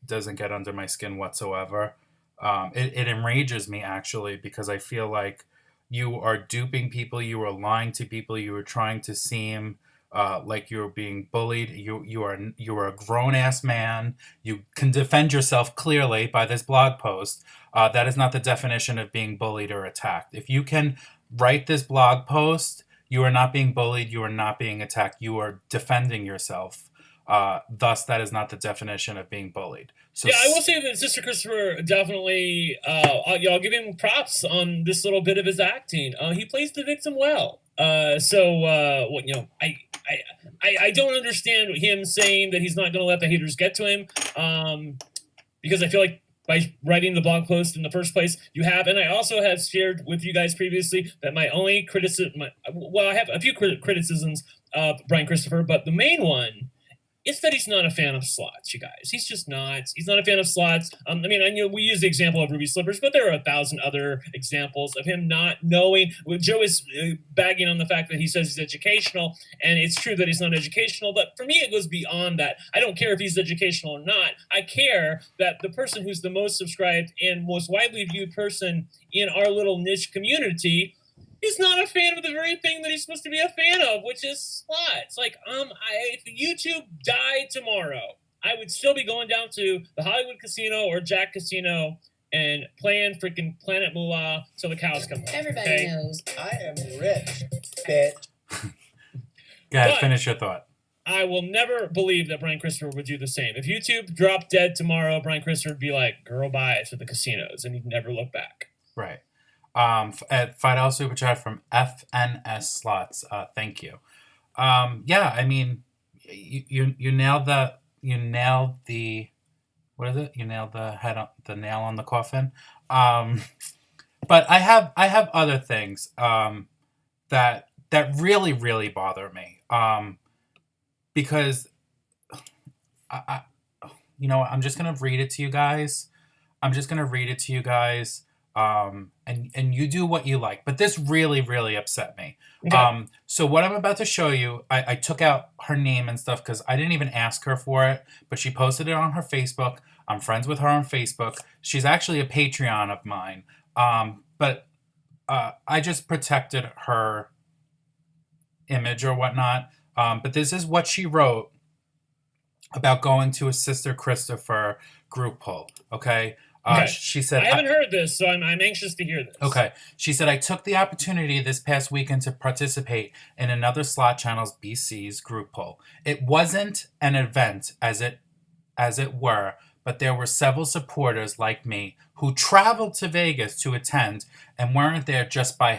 doesn't get under my skin whatsoever. It enrages me actually because I feel like you are duping people, you are lying to people, you are trying to seem like you're being bullied. You are a grown ass man. You can defend yourself clearly by this blog post. That is not the definition of being bullied or attacked. If you can write this blog post, you are not being bullied. You are not being attacked. You are defending yourself. Thus, that is not the definition of being bullied. So yeah, I will say that Sister Christopher definitely, I'll give him props on this little bit of his acting. He plays the victim well. I don't understand him saying that he's not going to let the haters get to him, because I feel like by writing the blog post in the first place, you have, and I also have shared with you guys previously that my only criticism, I have a few criticisms of Brian Christopher, but the main one is that he's not a fan of slots, you guys. He's just not. He's not a fan of slots. I mean, I know we use the example of Ruby Slippers, but there are 1,000 other examples of him not knowing. Well, Joe is bagging on the fact that he says he's educational, and it's true that he's not educational, but for me, it goes beyond that. I don't care if he's educational or not. I care that the person who's the most subscribed and most widely viewed person in our little niche community is not a fan of the very thing that he's supposed to be a fan of, which is slots. Like, if YouTube died tomorrow, I would still be going down to the Hollywood Casino or Jack Casino and playing freaking Planet Moolah till the cows come home. Everybody knows. I am rich, bitch. Go ahead, finish your thought. I will never believe that Brian Christopher would do the same. If YouTube dropped dead tomorrow, Brian Christopher would be like, girl, bye to the casinos, and he'd never look back. Right. At $5 super chat from FNS Slots. Thank you. Yeah, I mean, you nailed the what is it? You nailed the nail on the coffin. But I have other things that really bother me. Because I'm just gonna read it to you guys. And you do what you like. But this really upset me. Okay. So what I'm about to show you, I took out her name and stuff because I didn't even ask her for it, but she posted it on her Facebook. I'm friends with her on Facebook. She's actually a Patreon of mine. But I just protected her image or whatnot. But this is what she wrote about going to a Sister Christopher group pull. Okay. Okay. She said, I haven't heard this, so I'm anxious to hear this. Okay. She said, I took the opportunity this past weekend to participate in another Slot Channel's BC's group poll. It wasn't an event as it were, but there were several supporters like me who traveled to Vegas to attend and weren't there just by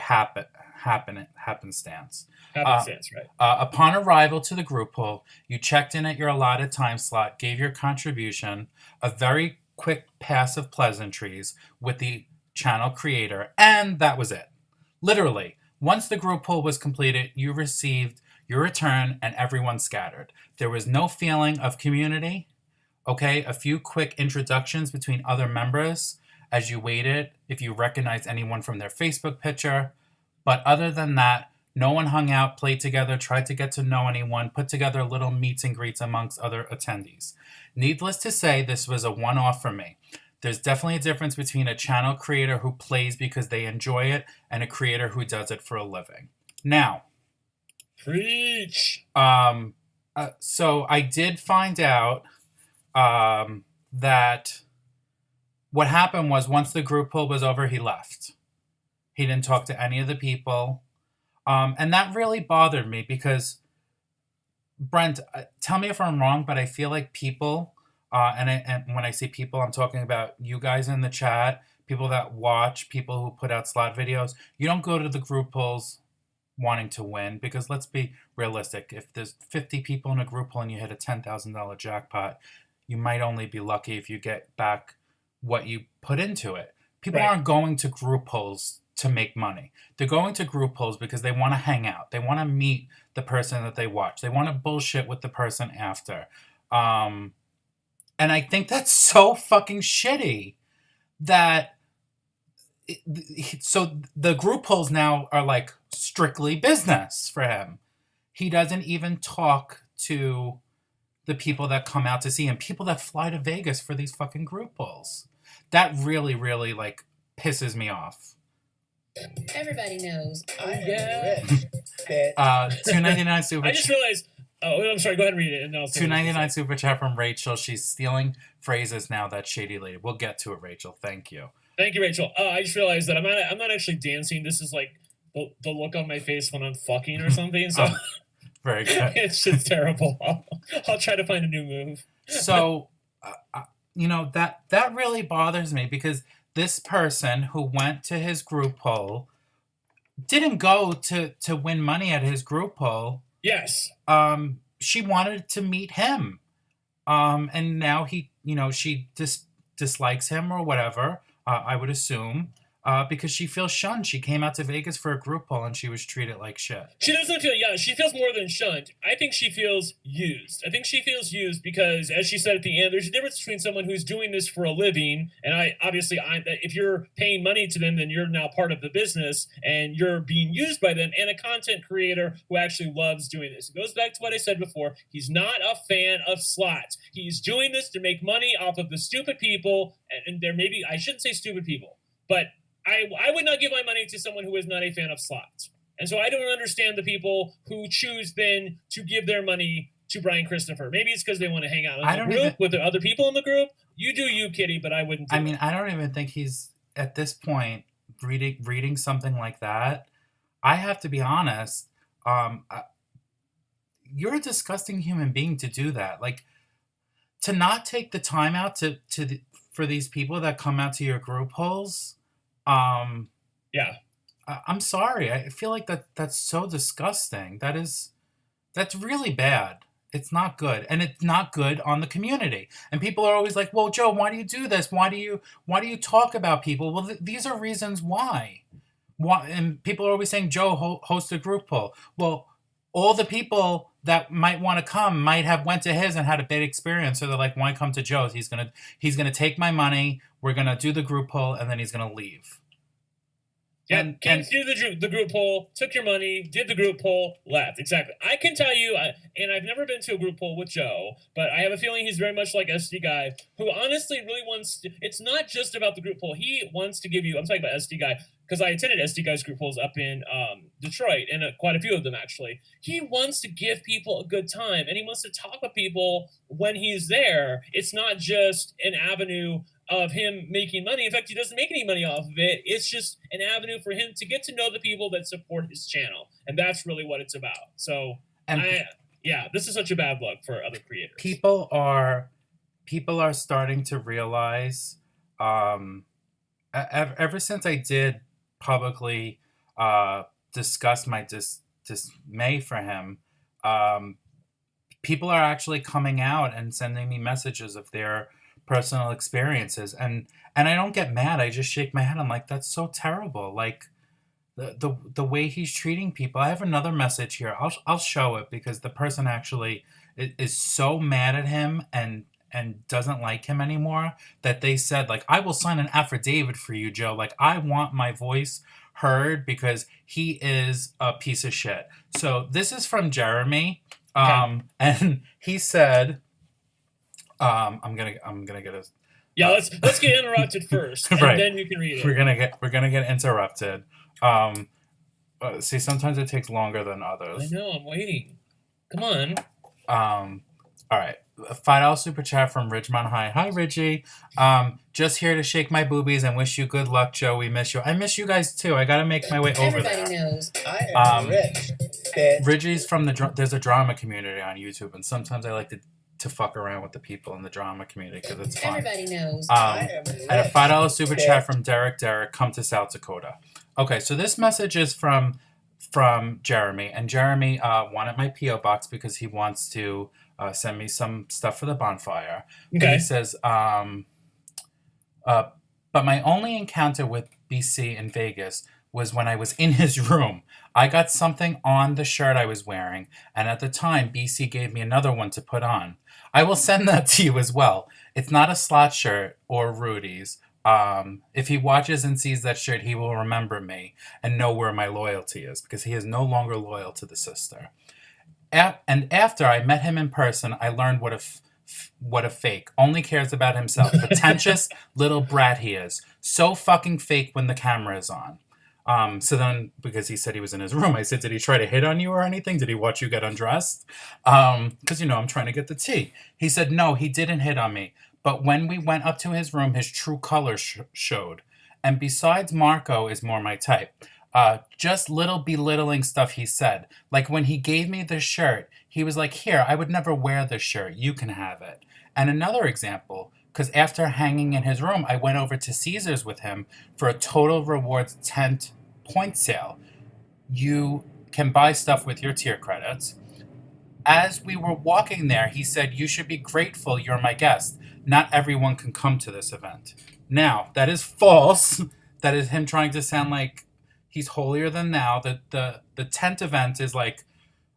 happenstance. Happenstance, right? Upon arrival to the group poll, you checked in at your allotted time slot, gave your contribution, a very quick pass of pleasantries with the channel creator, and that was it. Literally, once the group poll was completed, you received your return and everyone scattered. There was no feeling of community. Okay, a few quick introductions between other members as you waited, if you recognized anyone from their Facebook picture. But other than that, no one hung out, played together, tried to get to know anyone, put together little meets and greets amongst other attendees. Needless to say, this was a one-off for me. There's definitely a difference between a channel creator who plays because they enjoy it and a creator who does it for a living. Now, preach. So I did find out that what happened was once the group poll was over, he left. He didn't talk to any of the people. And that really bothered me because, Brent, tell me if I'm wrong, but I feel like people, and when I say people, I'm talking about you guys in the chat, people that watch, people who put out slot videos. You don't go to the group polls wanting to win because let's be realistic. If there's 50 people in a group poll and you hit a $10,000 jackpot, you might only be lucky if you get back what you put into it. People aren't going to group polls to make money. They're going to group polls because they want to hang out. They want to meet the person that they watch. They want to bullshit with the person after. And I think that's so fucking shitty that so the group polls now are like strictly business for him. He doesn't even talk to the people that come out to see him, people that fly to Vegas for these fucking group polls. That really, really like pisses me off. Everybody knows. I am rich, bitch. $2.99 super. I just realized. Oh, I'm sorry. Go ahead and read it. And I'll $2.99 super chat from Rachel. She's stealing phrases now. That shady lady. We'll get to it, Rachel. Thank you. Thank you, Rachel. I just realized that I'm not actually dancing. This is like the look on my face when I'm fucking or something. So very good. It's just terrible. I'll try to find a new move. So, that really bothers me because this person who went to his group poll didn't go to win money at his group poll. Yes. She wanted to meet him. And now she dislikes him or whatever, I would assume, because she feels shunned. She came out to Vegas for a group poll and she was treated like shit. She doesn't feel, she feels more than shunned. I think she feels used. I think she feels used because, as she said at the end, there's a difference between someone who's doing this for a living, and if you're paying money to them, then you're now part of the business, and you're being used by them, and a content creator who actually loves doing this. It goes back to what I said before. He's not a fan of slots. He's doing this to make money off of the stupid people, and there maybe, I shouldn't say stupid people, but I would not give my money to someone who is not a fan of slots. And so I don't understand the people who choose then to give their money to Brian Christopher. Maybe it's because they want to hang out in the group with the other people in the group. You do you, Kitty, but I wouldn't do it. I don't even think he's, at this point, reading something like that. I have to be honest. You're a disgusting human being to do that. Like, to not take the time out for these people that come out to your group polls. I'm sorry. I feel like that's so disgusting. That's really bad. It's not good, and it's not good on the community. And people are always like, "Well, Joe, why do you do this? Why do you talk about people?" Well, these are reasons why. Why? And people are always saying, "Joe, host a group poll." Well, all the people that might want to come might have went to his and had a bad experience, so they're like, "Why come to Joe's? He's gonna take my money. We're gonna do the group poll, and then he's gonna leave." Yeah, came through the group poll, took your money, did the group poll, left. Exactly. I can tell you, and I've never been to a group poll with Joe, but I have a feeling he's very much like SD Guy, who honestly really wants to, it's not just about the group poll. He wants to give you, I'm talking about SD Guy, because I attended SD Guy's group polls up in Detroit, and quite a few of them, actually. He wants to give people a good time, and he wants to talk with people when he's there. It's not just an avenue of him making money. In fact, he doesn't make any money off of it. It's just an avenue for him to get to know the people that support his channel. And that's really what it's about. So, this is such a bad look for other creators. People are starting to realize, ever since I did publicly discuss my dismay for him, um, people are actually coming out and sending me messages of their personal experiences, and I don't get mad. I just shake my head. I'm like, that's so terrible. Like the way he's treating people. I have another message here. I'll show it because the person actually is so mad at him and doesn't like him anymore that they said, like, I will sign an affidavit for you, Joe. Like, I want my voice heard because he is a piece of shit. So this is from Jeremy. And he said, I'm gonna get a Yeah, let's get interrupted first, and Right. then you can read it. we're gonna get interrupted. See, sometimes it takes longer than I others. know, I'm waiting. Come on. All right. A $5 super chat from Ridgemont High. Hi, Ridgie. Just here to shake my boobies and wish you good luck, Joe. We miss you. I miss you guys too. I gotta make my way over Everybody there. knows. I am rich, bitch. Reggie's from there's a drama community on YouTube, and sometimes I like to fuck around with the people in the drama community because it's fun. Everybody knows. I am rich. And a $5 super bitch. chat from Derek. Come to South Dakota. Okay, so this message is from Jeremy, and Jeremy wanted my PO box because he wants to send me some stuff for the bonfire. And Okay. he says, but my only encounter with BC in Vegas was when I was in his room. I got something on the shirt I was wearing, and at the time, BC gave me another one to put on. I will send that to you as well. It's not a slot shirt or Rudy's. If he watches and sees that shirt, he will remember me and know where my loyalty is because he is no longer loyal to the sister. And after I met him in person, I learned what a fake. Only cares about himself. Pretentious little brat he is. So fucking fake when the camera is on. So then, because he said he was in his room, I said, did he try to hit on you or anything? Did he watch you get undressed? Because, I'm trying to get the tea. He said, no, he didn't hit on me. But when we went up to his room, his true colors showed. And besides, Marco is more my type. Just little belittling stuff he said. Like when he gave me the shirt, he was like, here, I would never wear this shirt. You can have it. And another example, because after hanging in his room, I went over to Caesars with him for a Total Rewards 10 point sale. You can buy stuff with your tier credits. As we were walking there, he said, you should be grateful you're my guest. Not everyone can come to this event. Now, that is false. That is him trying to sound like he's holier than thou. The tent event is like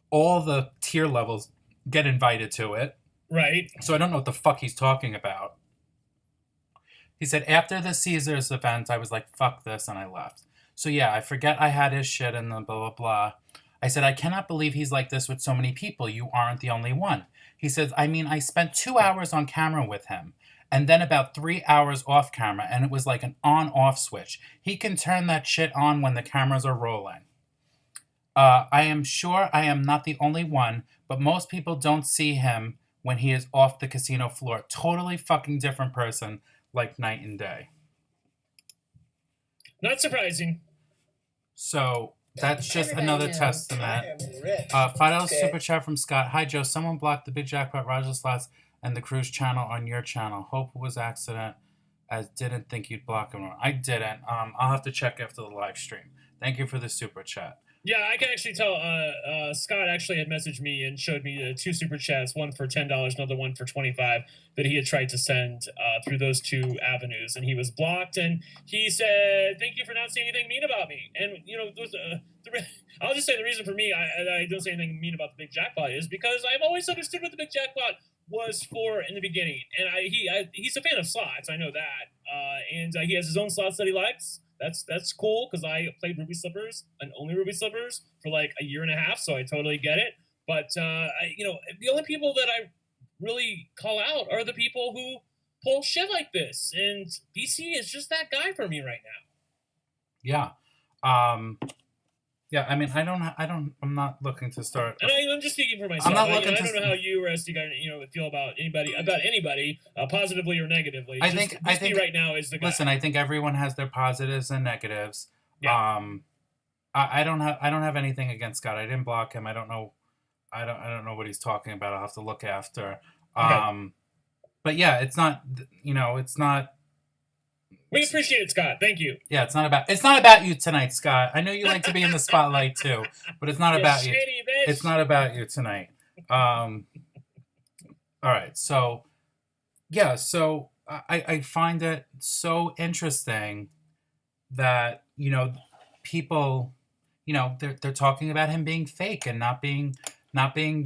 all the tier levels get invited to it. Right. So I don't know what the fuck he's talking about. He said, after the Caesars event, I was like, fuck this, and I left. So yeah, I forget I had his shit and the blah, blah, blah. I said, I cannot believe he's like this with so many people. You aren't the only one. He says, I spent 2 hours on camera with him and then about 3 hours off camera, and it was like an on-off switch. He can turn that shit on when the cameras are rolling. I am sure I am not the only one, but most people don't see him when he is off the casino floor. Totally fucking different person, like night and day. Not surprising. So that's just Everybody another knows. I testament. am rich. $5 bitch. super chat from Scott. Hi Joe, someone blocked the Big Jackpot Roger Slots and the Cruise channel on your channel. Hope it was accident, as didn't think you'd block him. I didn't. I'll have to check after the live stream. Thank you for the super chat. Yeah, I can actually tell. Scott actually had messaged me and showed me 2 super chats, one for $10, another one for $25, that he had tried to send through those 2 avenues, and he was blocked. And he said, "Thank you for not saying anything mean about me." And I'll just say the reason for me I don't say anything mean about the Big Jackpot is because I've always understood what the Big Jackpot was for in the beginning, and he's a fan of slots. I know that, and he has his own slots that he likes. That's cool because I played Ruby Slippers and only Ruby Slippers for like a year and a half, so I totally get it. But the only people that I really call out are the people who pull shit like this, and BC is just that guy for me right now. Yeah. Yeah, I mean, I'm not looking to start. And I'm just speaking for myself. I'm not I looking don't to- know how you or SD guy feel about anybody, positively or negatively. I think right now is the guy. Listen, I think everyone has their positives and negatives. Yeah. I don't have anything against Scott. I didn't block him. I don't know what he's talking about. I'll have to look after. Okay. But yeah, it's not We appreciate it, Scott. Thank you. Yeah, it's not about you tonight, Scott. I know you like to be in the spotlight too, but it's not You about you. shady bitch. It's not about you tonight. All right, so yeah, so I find it so interesting that people, they're talking about him being fake and not being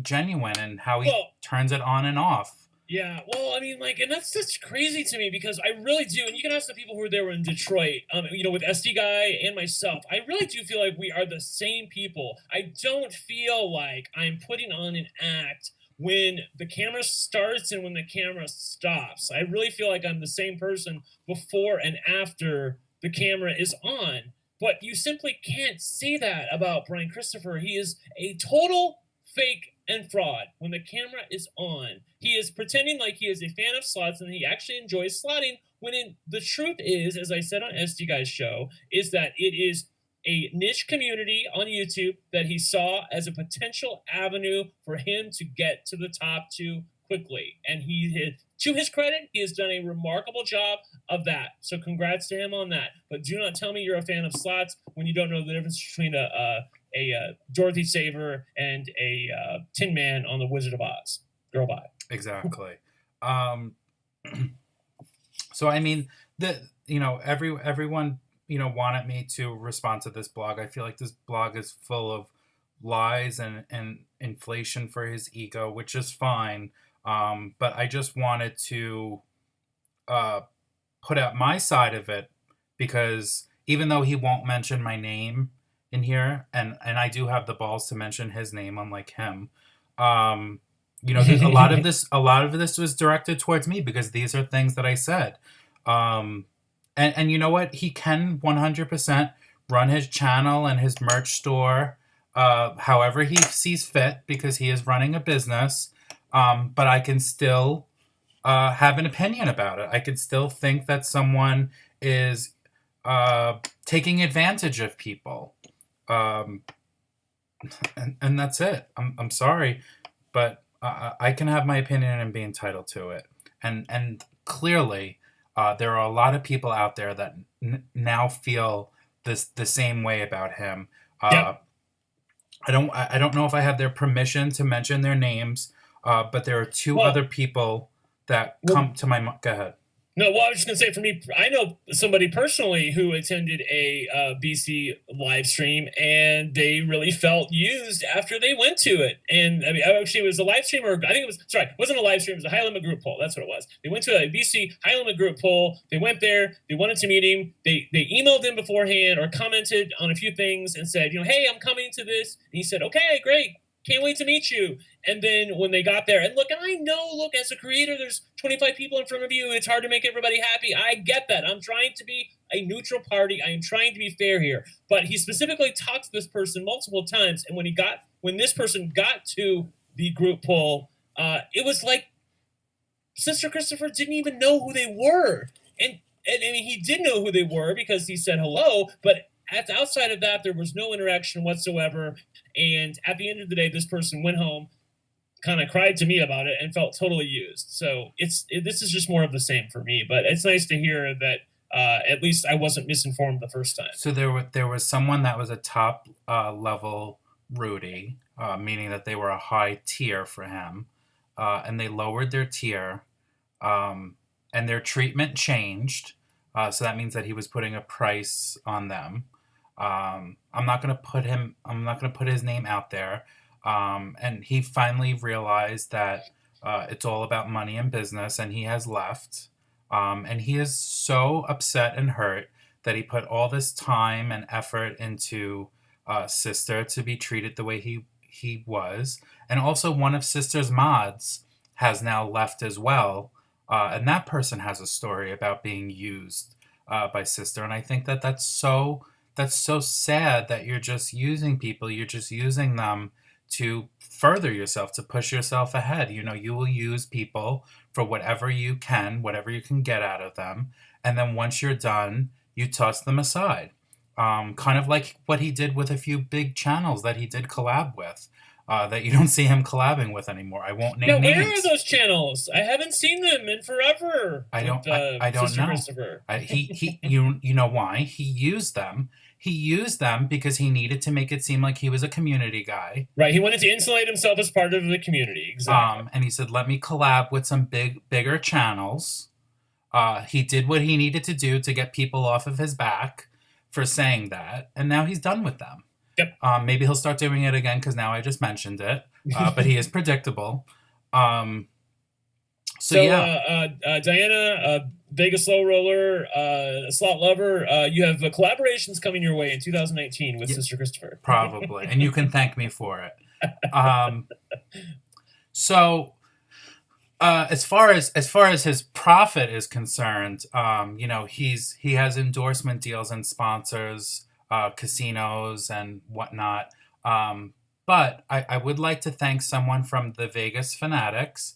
genuine, and how he Well, turns it on and off. yeah, well, I mean, like, and that's just crazy to me because I really do, and you can ask the people who were there in Detroit, with SD Guy and myself. I really do feel like we are the same people. I don't feel like I'm putting on an act when the camera starts and when the camera stops. I really feel like I'm the same person before and after the camera is on. But you simply can't say that about Brian Christopher. He is a total fake and fraud when the camera is on. He is pretending like he is a fan of slots and he actually enjoys slotting, when the truth is, as I said on SD Guy's show, is that it is a niche community on YouTube that he saw as a potential avenue for him to get to the top too quickly. And to his credit, he has done a remarkable job of that. So congrats to him on that. But do not tell me you're a fan of slots when you don't know the difference between a Dorothy Saver and a Tin Man on the Wizard of Oz. Girl, bye. Exactly. So I mean, everyone wanted me to respond to this blog. I feel like this blog is full of lies and inflation for his ego, which is fine. But I just wanted to put out my side of it, because even though he won't mention my name in here, and I do have the balls to mention his name, unlike him. A lot of this was directed towards me, because these are things that I said. And you know what? He can 100% run his channel and his merch store however he sees fit, because he is running a business. But I can still have an opinion about it. I could still think that someone is taking advantage of people. And that's it. I'm sorry, but I can have my opinion and be entitled to it. And clearly, there are a lot of people out there that now feel the same way about him. Yep. I don't know if I have their permission to mention their names, but there are two other people that come to my mind. Go ahead. No, well, I was just going to say, for me, I know somebody personally who attended a BC live stream, and they really felt used after they went to it. And I mean, actually, it was a live stream, or I think it wasn't a live stream, it was a high limit group poll. That's what it was. They went to a BC high limit group poll. They went there. They wanted to meet him. They emailed him beforehand or commented on a few things and said, hey, I'm coming to this. And he said, okay, great. Can't wait to meet you. And then when they got there, and look, as a creator, there's 25 people in front of you. It's hard to make everybody happy. I get that. I'm trying to be a neutral party. I am trying to be fair here. But he specifically talked to this person multiple times. And when this person got to the group poll, it was like Sister Christopher didn't even know who they were. And I mean, he did know who they were because he said hello, but outside of that, there was no interaction whatsoever. And at the end of the day, this person went home, kind of cried to me about it, and felt totally used. So this is just more of the same for me. But it's nice to hear that at least I wasn't misinformed the first time. So there was someone that was a top level Rudy, meaning that they were a high tier for him, and they lowered their tier, and their treatment changed. So that means that he was putting a price on them. I'm not gonna put his name out there. And he finally realized that it's all about money and business, and he has left. And he is so upset and hurt that he put all this time and effort into Sister to be treated the way he was. And also, one of Sister's mods has now left as well. And that person has a story about being used by Sister. And I think that's so sad that you're just using people. You're just using them to further yourself, to push yourself ahead. You will use people for whatever you can get out of them. And then once you're done, you toss them aside. Kind of like what he did with a few big channels that he did collab with. that you don't see him collabing with anymore. I won't name Now, names. where are those channels? I haven't seen them in forever. I don't Sister know. Christopher. You know why? He used them. He used them because he needed to make it seem like he was a community guy. Right. He wanted to insulate himself as part of the community. Exactly. And he said, let me collab with some bigger channels. He did what he needed to do to get people off of his back for saying that. And now he's done with them. Yep. Maybe he'll start doing it again because now I just mentioned it. But he is predictable. Diana, Vegas Slow Roller, Slot Lover, you have collaborations coming your way in 2019 with Sister Christopher. Probably. And you can thank me for it. As far as his profit is concerned, he has endorsement deals and sponsors, casinos and whatnot. But I would like to thank someone from the Vegas Fanatics,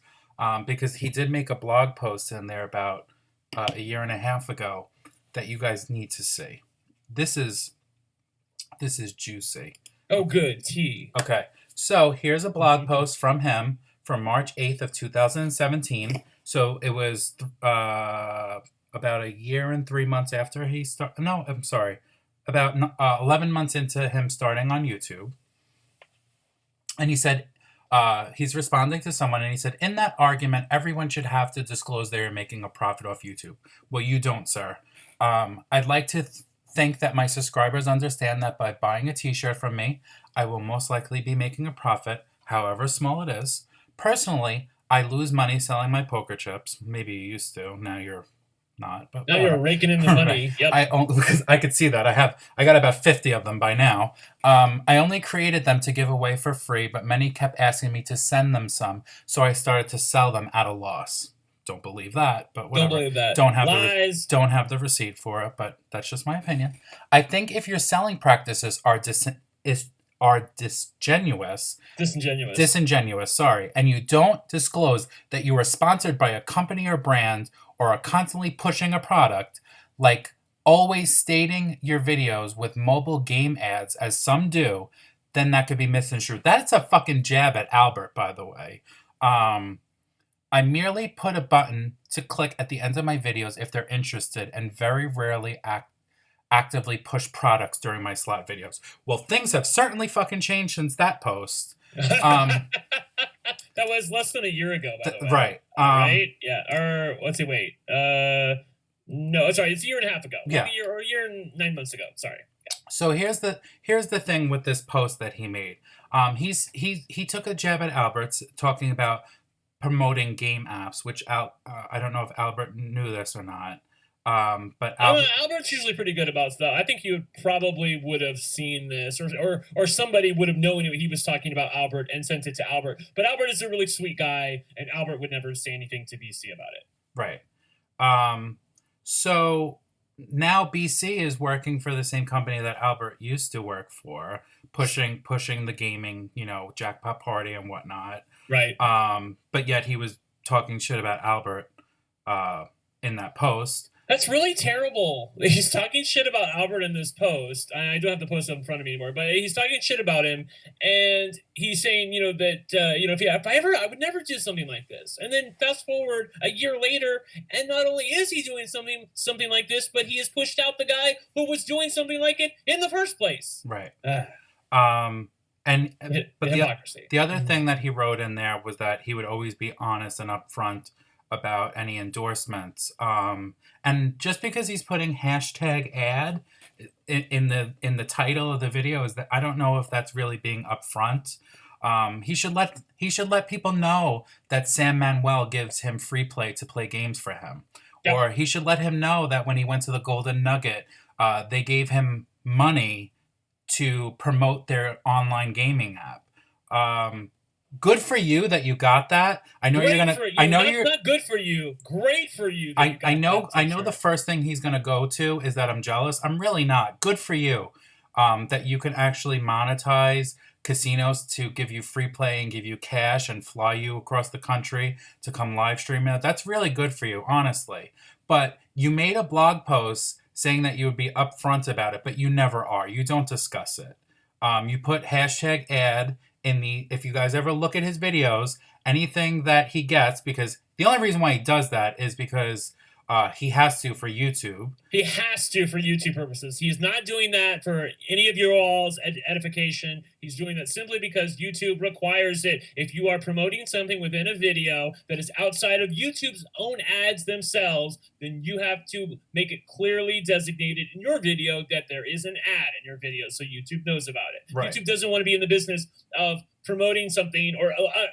because he did make a blog post in there about a year and a half ago that you guys need to see. This is juicy. Oh, good. Tea. Okay. So here's a blog post from him from March 8th of 2017. So it was about a year and 3 months after he started. No, I'm sorry. About 11 months into him starting on YouTube. And he said, he's responding to someone, and he said, in that argument, everyone should have to disclose they are making a profit off YouTube. Well, you don't, sir. I'd like to think that my subscribers understand that by buying a t-shirt from me, I will most likely be making a profit, however small it is. Personally, I lose money selling my poker chips. Maybe you used to. Now you're not. But now you're raking in the money. Yep. Because I could see that. I got about 50 of them by now. I only created them to give away for free, but many kept asking me to send them some, so I started to sell them at a loss. Don't believe that, but whatever. Don't believe that. Lies. Don't have the receipt for it, but that's just my opinion. I think if your selling practices are disingenuous, and you don't disclose that you are sponsored by a company or brand or are constantly pushing a product, like always stating your videos with mobile game ads as some do, then that could be misconstrued. That's a fucking jab at Albert, by the way. I merely put a button to click at the end of my videos if they're interested, and very rarely actively push products during my slot videos. Well, things have certainly fucking changed since that post. That was less than a year ago, by the way. Right. Right? Yeah. Or let's see. Wait. No. Sorry. It's a year and a half ago. Yeah. A year and 9 months ago. Sorry. Yeah. So here's the thing with this post that he made. He took a jab at Albert's talking about promoting game apps, which I don't know if Albert knew this or not. But Albert's usually pretty good about stuff. I think he probably would have seen this, or somebody would have known he was talking about Albert and sent it to Albert. But Albert is a really sweet guy, and Albert would never say anything to BC about it. Right. So now BC is working for the same company that Albert used to work for, pushing the gaming, jackpot party and whatnot. Right. But yet he was talking shit about Albert in that post. That's really terrible. He's talking shit about Albert in this post. I don't have the post up in front of me anymore, but he's talking shit about him, and he's saying, I would never do something like this. And then fast forward a year later, and not only is he doing something like this, but he has pushed out the guy who was doing something like it in the first place. Right. Hypocrisy. The other thing that he wrote in there was that he would always be honest and upfront about any endorsements. And just because he's putting #ad in the title of the video, is that I don't know if that's really being upfront. He should let people know that Sam Manuel gives him free play to play games for him. Yep. Or he should let him know that when he went to the Golden Nugget, they gave him money to promote their online gaming app. Good for you that you got that. I know you're gonna. I know you're not good for you. Great for you. I know. The first thing he's gonna go to is that I'm jealous. I'm really not. Good for you. That you can actually monetize casinos to give you free play and give you cash and fly you across the country to come live stream it. That's really good for you, honestly. But you made a blog post saying that you would be upfront about it, but you never are. You don't discuss it. You put #ad if you guys ever look at his videos, anything that he gets, because the only reason why he does that is because he has to for YouTube. He has to for YouTube purposes. He's not doing that for any of your all's edification. He's doing that simply because YouTube requires it. If you are promoting something within a video that is outside of YouTube's own ads themselves, then you have to make it clearly designated in your video that there is an ad in your video so YouTube knows about it. Right. YouTube doesn't want to be in the business of promoting something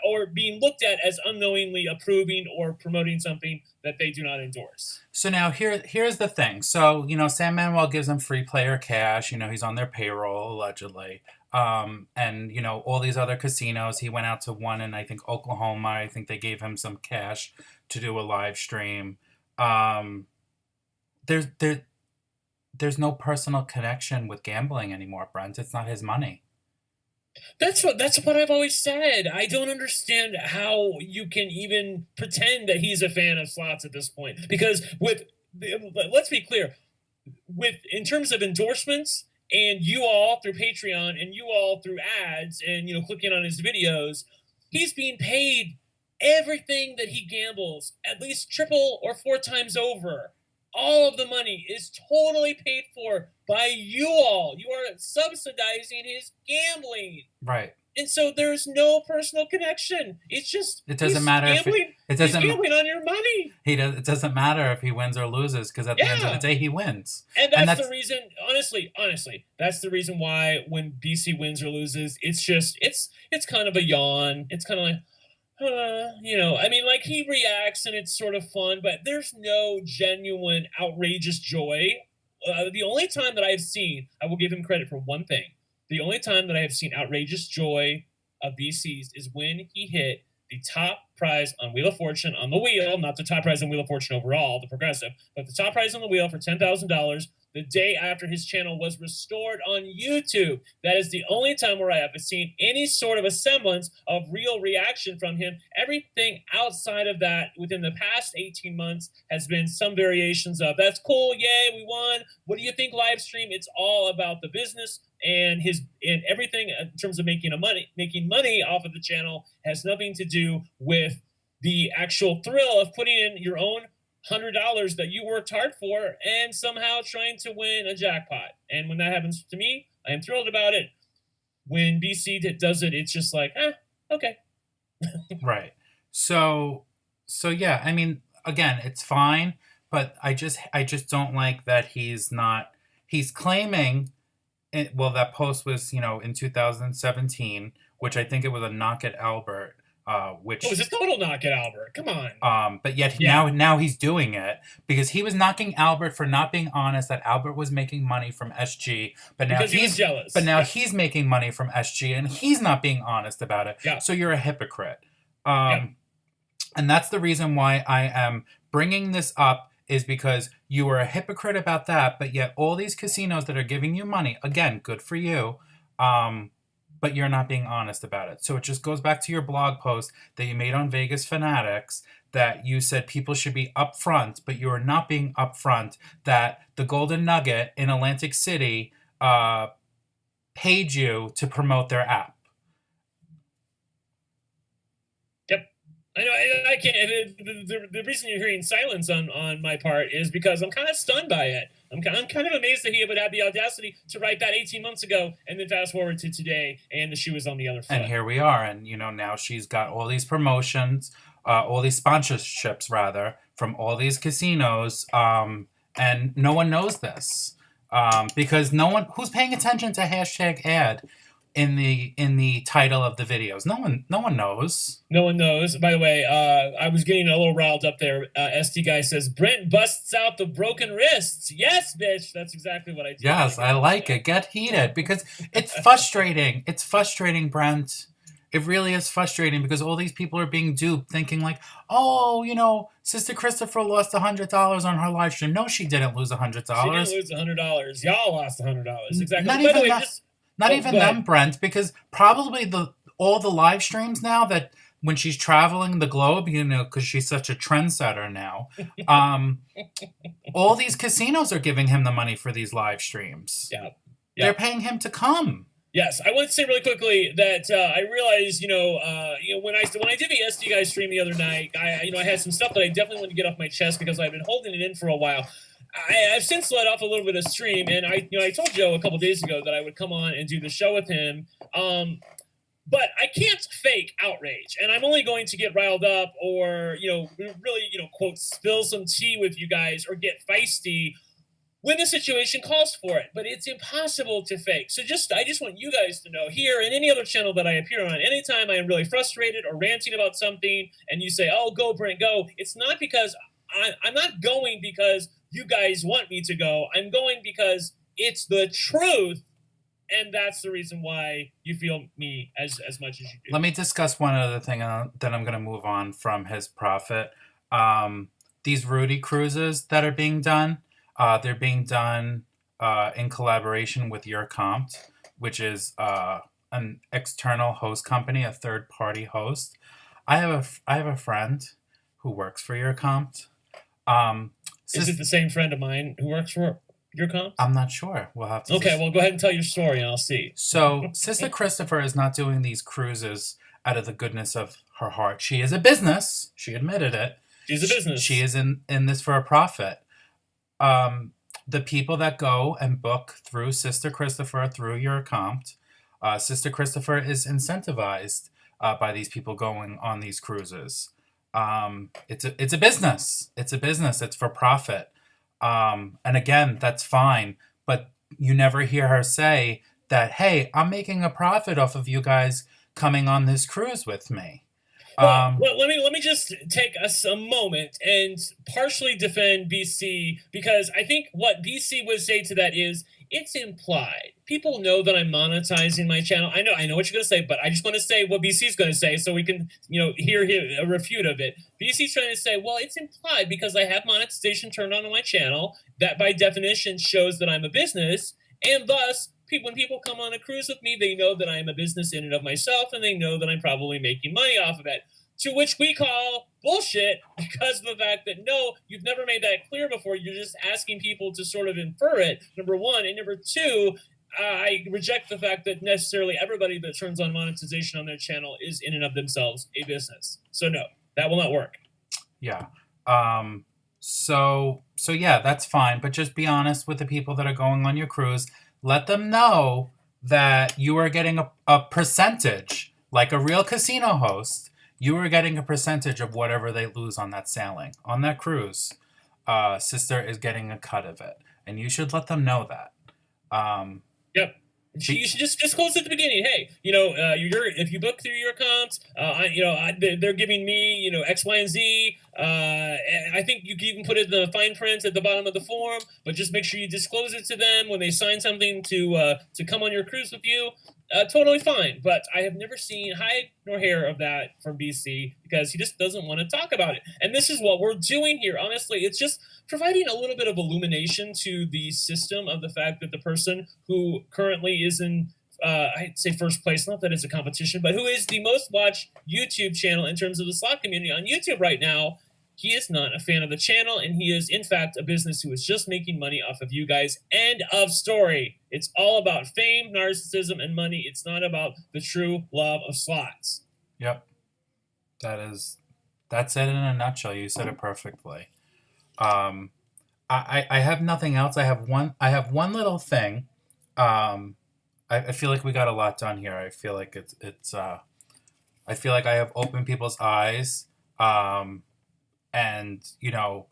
or being looked at as unknowingly approving or promoting something that they do not endorse. So now here's the thing. So, San Manuel gives him free player cash. He's on their payroll, allegedly. And, all these other casinos. He went out to one in, I think, Oklahoma. I think they gave him some cash to do a live stream. There's no personal connection with gambling anymore, Brent. It's not his money. That's what I've always said. I don't understand how you can even pretend that he's a fan of slots at this point. Because let's be clear, in terms of endorsements and you all through Patreon and you all through ads and clicking on his videos, he's being paid everything that he gambles at least triple or 4 times over. All of the money is totally paid for by you all. You are subsidizing his gambling. Right. And so there's no personal connection. It's just it doesn't matter gambling, if he's gambling on your money. It doesn't matter if he wins or loses, because at the end of the day he wins. And that's the reason. Honestly, that's the reason why when BC wins or loses, it's kind of a yawn. It's kind of like, he reacts and it's sort of fun, but there's no genuine, outrageous joy. The only time that I've seen, I will give him credit for one thing. The only time that I have seen outrageous joy of BC's is when he hit the top prize on Wheel of Fortune on the wheel, not the top prize on Wheel of Fortune overall, the progressive, but the top prize on the wheel for $10,000 the day after his channel was restored on YouTube. That is the only time where I have seen any sort of a semblance of real reaction from him. Everything outside of that within the past 18 months has been some variations of, that's cool, yay, we won. What do you think, live stream? It's all about the business and everything in terms of making money off of the channel has nothing to do with the actual thrill of putting in your own $100 that you worked hard for and somehow trying to win a jackpot. And when that happens to me, I am thrilled about it. When BC does it, it's just like, okay. Right. So yeah, again, it's fine, but I just don't like that he's claiming that post was, in 2017, which I think it was a knock at Albert. Which was a total knock at Albert. Come on. But yet now he's doing it because he was knocking Albert for not being honest that Albert was making money from SG, but now he's jealous. But now he's making money from SG and he's not being honest about it. Yeah. So you're a hypocrite. And that's the reason why I am bringing this up, is because you are a hypocrite about that, but yet all these casinos that are giving you money, again, good for you. But you're not being honest about it. So it just goes back to your blog post that you made on Vegas Fanatics, that you said people should be upfront, but you are not being upfront, that the Golden Nugget in Atlantic City paid you to promote their app. Yep. I know. I can't. The reason you're hearing silence on my part is because I'm kind of stunned by it. I'm kind of amazed that he would have the audacity to write that 18 months ago and then fast forward to today and the shoe is on the other foot. And here we are. And, now she's got all these promotions, all these sponsorships, rather, from all these casinos. And no one knows this because no one who's paying attention to #ad in the title of the videos. No one knows. No one knows. By the way, I was getting a little riled up there. ST guy says Brent busts out the broken wrists. Yes, bitch. That's exactly what I do. Yes, I like it. Get heated because it's frustrating. It's frustrating, Brent. It really is frustrating because all these people are being duped, thinking like, oh, Sister Christopher lost $100 on her live stream. No, she didn't lose $100. She didn't lose $100. Y'all lost $100. Exactly. Not By even the way, that. Not even them, Brent, because probably all the live streams now that when she's traveling the globe, because she's such a trendsetter now, all these casinos are giving him the money for these live streams. Yeah. They're paying him to come. Yes, I want to say really quickly that I realized, when I did the SD guy stream the other night, I had some stuff that I definitely wanted to get off my chest because I've been holding it in for a while. I've since let off a little bit of stream, and I told Joe a couple days ago that I would come on and do the show with him. But I can't fake outrage, and I'm only going to get riled up or really quote spill some tea with you guys or get feisty when the situation calls for it, but it's impossible to fake. So I just want you guys to know here and any other channel that I appear on, anytime I am really frustrated or ranting about something and you say, oh, go Brent, go. It's not because I'm not going because you guys want me to go. I'm going because it's the truth. And that's the reason why you feel me as much as you do. Let me discuss one other thing, then I'm going to move on from his profit. These Rudy cruises that are being done, they're being done in collaboration with Your Compt, which is an external host company, a third-party host. I have a friend who works for Your Compt. Is it the same friend of mine who works for Your Compt? I'm not sure. We'll have to. Okay, well, go ahead and tell your story, and I'll see. So, Sister Christopher is not doing these cruises out of the goodness of her heart. She is a business. She admitted it. She's a business. She is in this for a profit. The people that go and book through Sister Christopher, through Your Compt, Sister Christopher is incentivized by these people going on these cruises. It's a business. It's a business. It's for profit. And again, that's fine. But you never hear her say that, hey, I'm making a profit off of you guys coming on this cruise with me. Well, let me just take us a moment and partially defend BC, because I think what BC would say to that is it's implied. People know that I'm monetizing my channel. I know what you're going to say, but I just want to say what BC's going to say so we can, hear a refute of it. BC's trying to say, well, it's implied because I have monetization turned on my channel. That by definition shows that I'm a business, and thus when people come on a cruise with me, they know that I am a business in and of myself, and they know that I'm probably making money off of it. To which we call bullshit because of the fact that, no, you've never made that clear before. You're just asking people to sort of infer it, number one. And number two, I reject the fact that necessarily everybody that turns on monetization on their channel is in and of themselves a business. So no, that will not work. Yeah. So yeah, that's fine. But just be honest with the people that are going on your cruise. Let them know that you are getting a percentage, like a real casino host. You are getting a percentage of whatever they lose on that sailing, on that cruise. Sister is getting a cut of it, and you should let them know that. Yep. You should just disclose at the beginning. Hey, if you book through Your Compt, they're giving me, X, Y, and Z. And I think you can even put it in the fine print at the bottom of the form, but just make sure you disclose it to them when they sign something to come on your cruise with you. Totally fine, but I have never seen hide nor hair of that from BC because he just doesn't want to talk about it. And this is what we're doing here. Honestly, it's just providing a little bit of illumination to the system of the fact that the person who currently is in, I'd say first place, not that it's a competition, but who is the most watched YouTube channel in terms of the slot community on YouTube right now, he is not a fan of the channel, and he is, in fact, a business who is just making money off of you guys. End of story. It's all about fame, narcissism, and money. It's not about the true love of slots. Yep. That's it in a nutshell. You said it perfectly. I have nothing else. I have one little thing. I feel like we got a lot done here. I feel like I feel like I have opened people's eyes. And,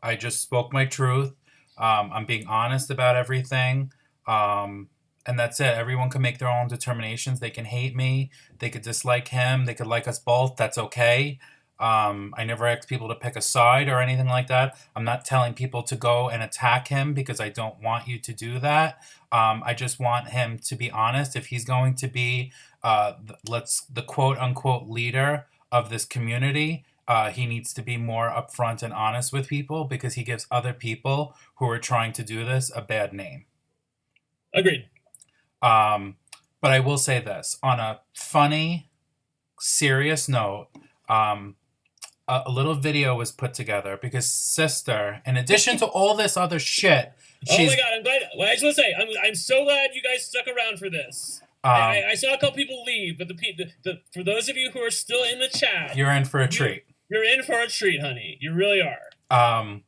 I just spoke my truth. I'm being honest about everything. And that's it. Everyone can make their own determinations. They can hate me. They could dislike him. They could like us both. That's okay. I never ask people to pick a side or anything like that. I'm not telling people to go and attack him because I don't want you to do that. I just want him to be honest. If he's going to be the quote unquote leader of this community, he needs to be more upfront and honest with people because he gives other people who are trying to do this a bad name. Agreed. But I will say this. On a funny, serious note, a little video was put together because Sister, in addition to all this other shit... Oh my God, I'm glad. Well, I just want to say, I'm so glad you guys stuck around for this. I saw a couple people leave, but for those of you who are still in the chat, You're in for a treat. You're in for a treat, honey. You really are.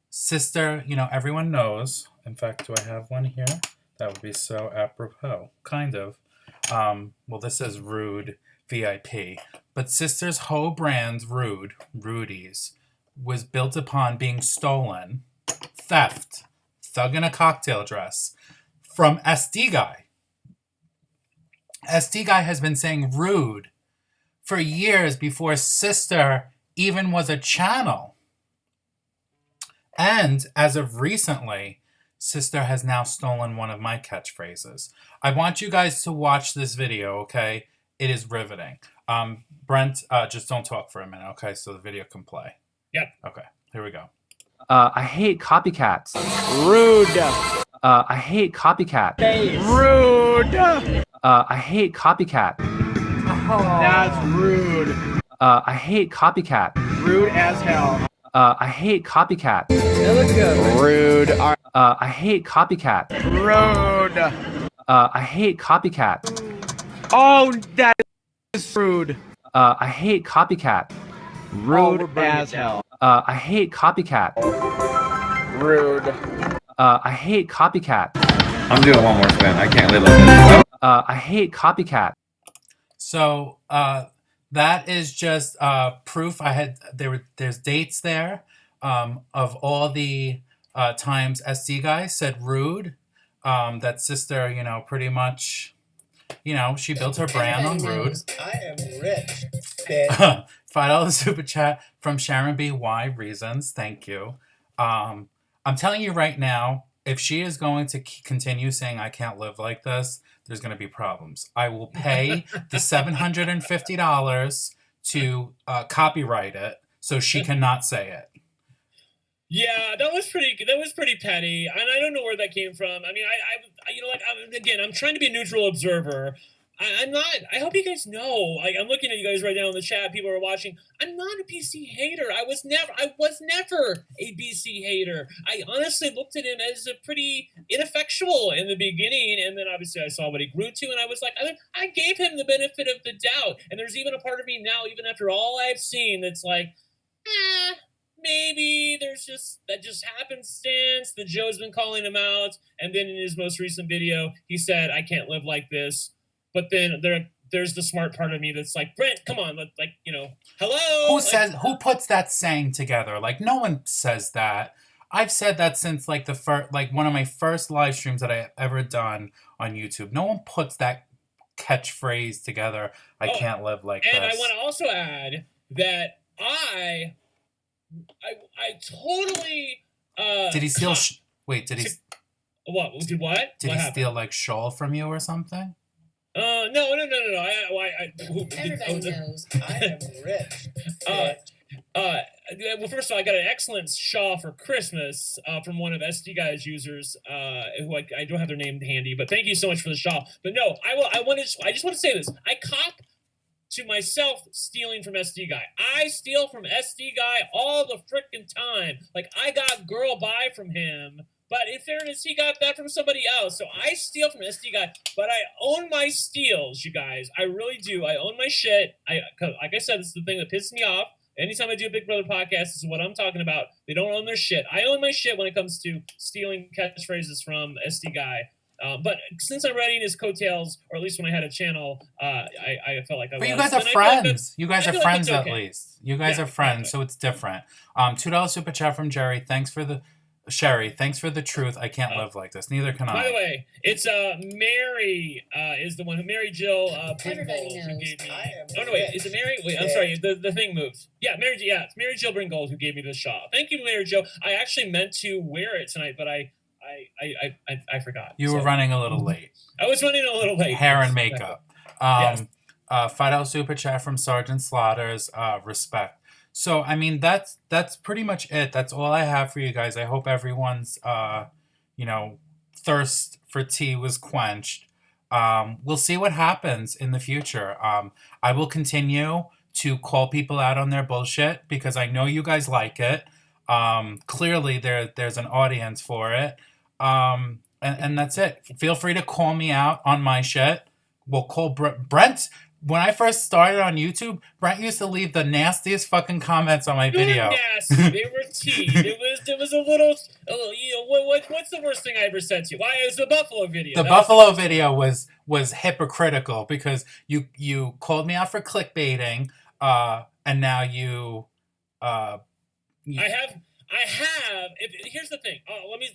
Sister, everyone knows. In fact, do I have one here? That would be so apropos. Kind of. Well, this says Rude VIP. But Sister's whole brand, Rudy's, was built upon being stolen, theft, thug in a cocktail dress, from SD Guy. SD Guy has been saying rude for years before Sister even was a channel. And as of recently, Sister has now stolen one of my catchphrases. I want you guys to watch this video, okay? It is riveting. Brent, just don't talk for a minute, okay? So the video can play. Yep. Okay, here we go. I hate copycats. Rude. I hate copycat. Rude. I hate copycat. That's rude. I hate copycat. Rude as hell. I hate copycat. Rude. I hate copycat. Rude. I hate copycat. Oh, that is rude. I hate copycat. Rude as hell. I hate copycat. Rude. I hate copycat. I'm doing one more spin. I can't live like this. I hate copycat. So that is just proof. There's dates there of all the times SD Guy said rude. That Sister, pretty much, she built her brand on Everybody rude. knows. I am rich. Bitch. $5 super chat from Sharon B. Why reasons? Thank you. I'm telling you right now, if she is going to continue saying I can't live like this, there's going to be problems. I will pay the $750 to copyright it so she cannot say it. Yeah, that was pretty petty, and I don't know where that came from. I mean, I'm trying to be a neutral observer. I'm not. I hope you guys know. I'm looking at you guys right now in the chat. People are watching. I'm not a BC hater. I was never a BC hater. I honestly looked at him as a pretty ineffectual in the beginning, and then obviously I saw what he grew to, and I was like, I gave him the benefit of the doubt. And there's even a part of me now, even after all I've seen, that's like, maybe there's just happenstance that Joe's been calling him out, and then in his most recent video, he said, "I can't live like this." But then there's the smart part of me that's like, Brent, come on, hello. Who puts that saying together? Like, no one says that. I've said that since one of my first live streams that I ever done on YouTube. No one puts that catchphrase together. I can't live like this. And I want to also add that I totally. Did he steal? Did he? What? Did what? Did what he happened? steal shawl from you or something? No. Everybody knows. I am rich. Bitch. Well, first of all, I got an excellent shawl for Christmas from one of SD Guy's users, who I don't have their name handy, but thank you so much for the shawl. But no, I just want to say this. I cop to myself stealing from SD Guy. I steal from SD Guy all the frickin' time. Like, I got girl buy from him. But in fairness, he got that from somebody else. So I steal from SD Guy, but I own my steals, you guys. I really do. I own my shit. Like I said, this is the thing that pisses me off. Anytime I do a Big Brother podcast, this is what I'm talking about. They don't own their shit. I own my shit when it comes to stealing catchphrases from SD Guy. But since I'm riding his coattails, or at least when I had a channel, I felt like I was. But you guys are friends. You guys are friends at least. You guys are friends, so it's different. $2 super chat from Jerry. Sherry, thanks for the truth. I can't live like this. Neither can I. By the way, it's Mary is the one who Mary Jill Everybody Bringold who knows. gave me. No, wait, is it Mary? Wait, I'm sorry. The thing moved. Yeah, it's Mary Jill Bringold who gave me this shawl. Thank you, Mary Jill. I actually meant to wear it tonight, but I forgot. You were running a little late. I was running a little late. Hair and makeup. Yes. $5 super chat from Sergeant Slaughters. Respect. So, I mean, that's pretty much it. That's all I have for you guys. I hope everyone's, thirst for tea was quenched. We'll see what happens in the future. I will continue to call people out on their bullshit because I know you guys like it. Clearly, there's an audience for it. And that's it. Feel free to call me out on my shit. will call Brent. When I first started on YouTube, Brent used to leave the nastiest fucking comments on my video. Yes, they were teed. It was a little you know, what's the worst thing I ever said to you? Why, it was the Buffalo video. The Buffalo video was hypocritical because you called me out for clickbaiting, and now you. I have. Here's the thing.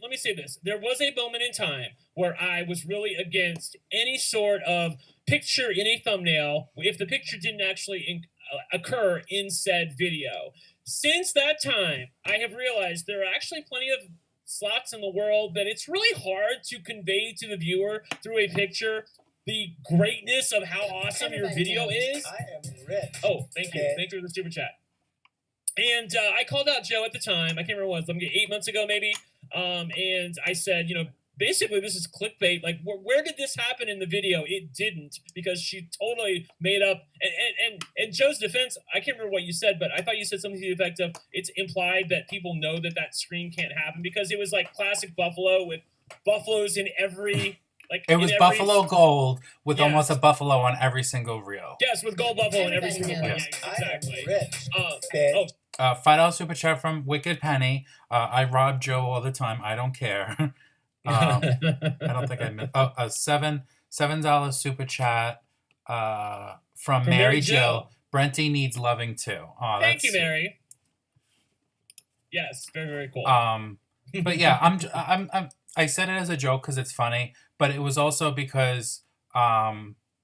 Let me say this. There was a moment in time where I was really against any sort of picture in a thumbnail if the picture didn't actually occur in said video. Since that time, I have realized there are actually plenty of slots in the world that it's really hard to convey to the viewer through a picture the greatness of how awesome your video is. I am rich. Oh, thank you. Thank you for the super chat. And I called out Joe at the time. I can't remember what it was. 8 months ago, maybe. And I said, basically this is clickbait. Like, where did this happen in the video? It didn't, because she totally made up. And Joe's defense, I can't remember what you said, but I thought you said something to the effect of it's implied that people know that screen can't happen because it was like classic Buffalo with buffaloes in every. It was Buffalo Gold with almost a buffalo on every single reel. Yes, with gold buffalo in every single reel. Yes. Exactly. $5 super chat from Wicked Penny. I rob Joe all the time. I don't care. I don't think I missed. A $7 super chat from Mary Jill. Brenty needs loving too. Oh, thank you, Mary. Yes, very, very cool. But yeah, I said it as a joke because it's funny, but it was also because.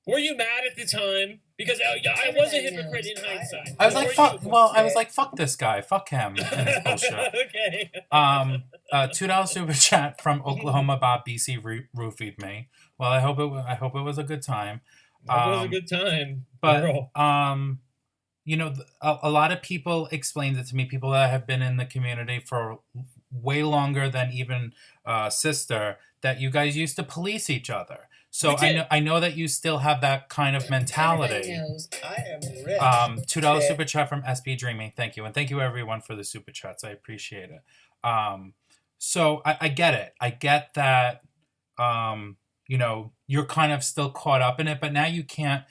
Were you mad at the time? Because I was a hypocrite in hindsight. I was like, fuck. Well, I was like, fuck this guy, fuck him, and his bullshit. Okay. $2 super chat from Oklahoma Bob BC roofied me. Well, I hope it was a good time. It was a good time, but girl. A lot of people explained it to me. People that have been in the community for way longer than even Sister. That you guys used to police each other. So I know that you still have that kind of mentality. I am rich. $2 super chat from SB Dreaming. Thank you. And thank you everyone for the super chats. I appreciate it. So I get it. I get that you're kind of still caught up in it, but now you can't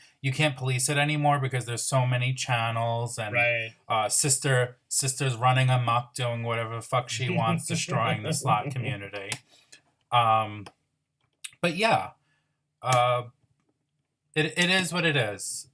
police it anymore because there's so many channels and Sister's running amok doing whatever the fuck she wants, destroying the slot community. But yeah. It is what it is.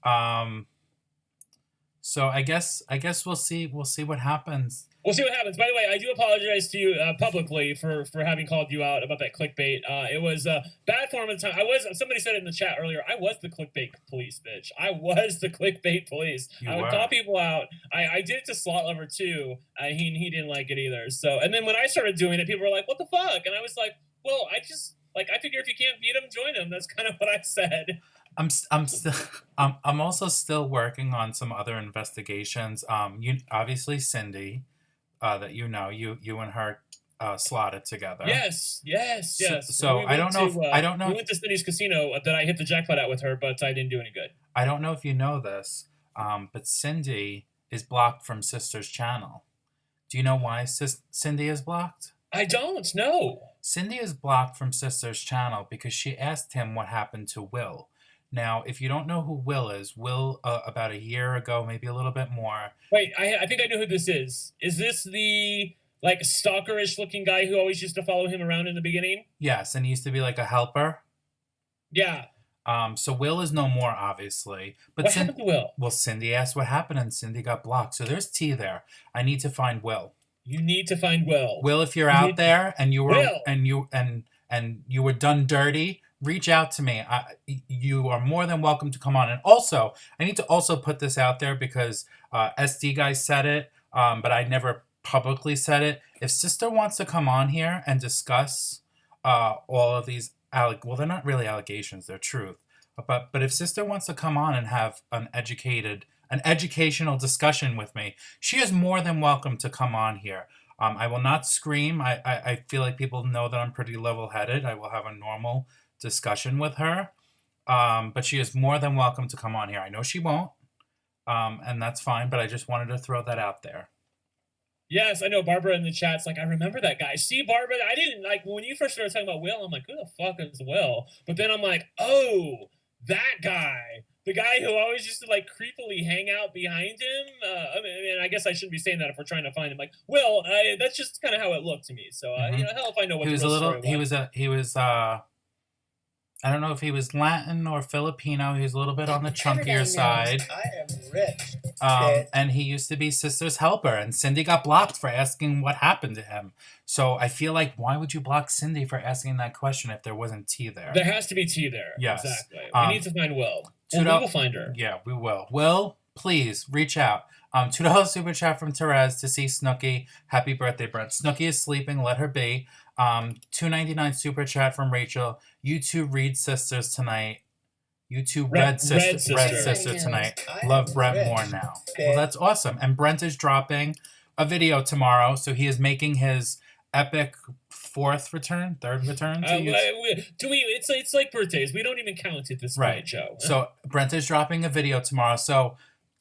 So I guess we'll see what happens. We'll see what happens. By the way, I do apologize to you publicly for having called you out about that clickbait. It was bad form at the time. Somebody said it in the chat earlier. I was the clickbait police, bitch. I was the clickbait police. I would call people out. I did it to Slot Lover too. He didn't like it either. So, and then when I started doing it, people were like, "What the fuck?" And I was like, "Well, I figure if you can't beat them, join them." That's kind of what I said. I'm also still working on some other investigations. Obviously Cindy, that you and her slotted together. Yes. So I don't know. We went to Cindy's casino that I hit the jackpot at with her, but I didn't do any good. I don't know if you know this, but Cindy is blocked from Sister's channel. Do you know why Cindy is blocked? I don't know. Cindy is blocked from Sister's channel because she asked him what happened to Will. Now, if you don't know who Will is, about a year ago, maybe a little bit more. Wait, I think I know who this is. Is this the stalkerish looking guy who always used to follow him around in the beginning? Yes, and he used to be like a helper. Yeah. So Will is no more, obviously. But what happened to Will? Well, Cindy asked what happened, and Cindy got blocked. So there's tea there. I need to find Will. You need to find Will. Will, if you're out there and you were and you were done dirty, reach out to me. You are more than welcome to come on. And also, I need to also put this out there because SD guys said it, but I never publicly said it. If Sister wants to come on here and discuss all of these, they're not really allegations, they're truth. But if Sister wants to come on and have an educational discussion with me, she is more than welcome to come on here. I will not scream. I feel like people know that I'm pretty level-headed. I will have a normal discussion with her. But she is more than welcome to come on here. I know she won't, and that's fine, but I just wanted to throw that out there. Yes, I know Barbara in the chat's like, I remember that guy. See, Barbara, I didn't when you first started talking about Will, I'm like, who the fuck is Will? But then I'm like, oh, That guy. The guy who always used to like creepily hang out behind him. I guess I shouldn't be saying that if we're trying to find him. Like, well, that's just kind of how it looked to me. So, hell if I know what He was the a real little. story He was. I don't know if he was Latin or Filipino. He was a little bit on the Everybody chunkier knows. side. I am rich, bitch. And he used to be Sister's helper, and Cindy got blocked for asking what happened to him. So I feel like, why would you block Cindy for asking that question if there wasn't tea there? There has to be tea there. Yes. Exactly. We need to find Will. And we will find her. Yeah, we will. Will, please reach out. $2 super chat from Therese to see Snooky. Happy birthday, Brent. Snooky is sleeping. Let her be. $2.99 super chat from Rachel. You two read sisters tonight. You two Red Sister Everybody tonight. knows. Love I am Brent rich, more now. bitch. Well, that's awesome. And Brent is dropping a video tomorrow, so he is making his epic third return to YouTube. It's like birthdays. We don't even count at this Right. point, Joe. So Brent is dropping a video tomorrow. So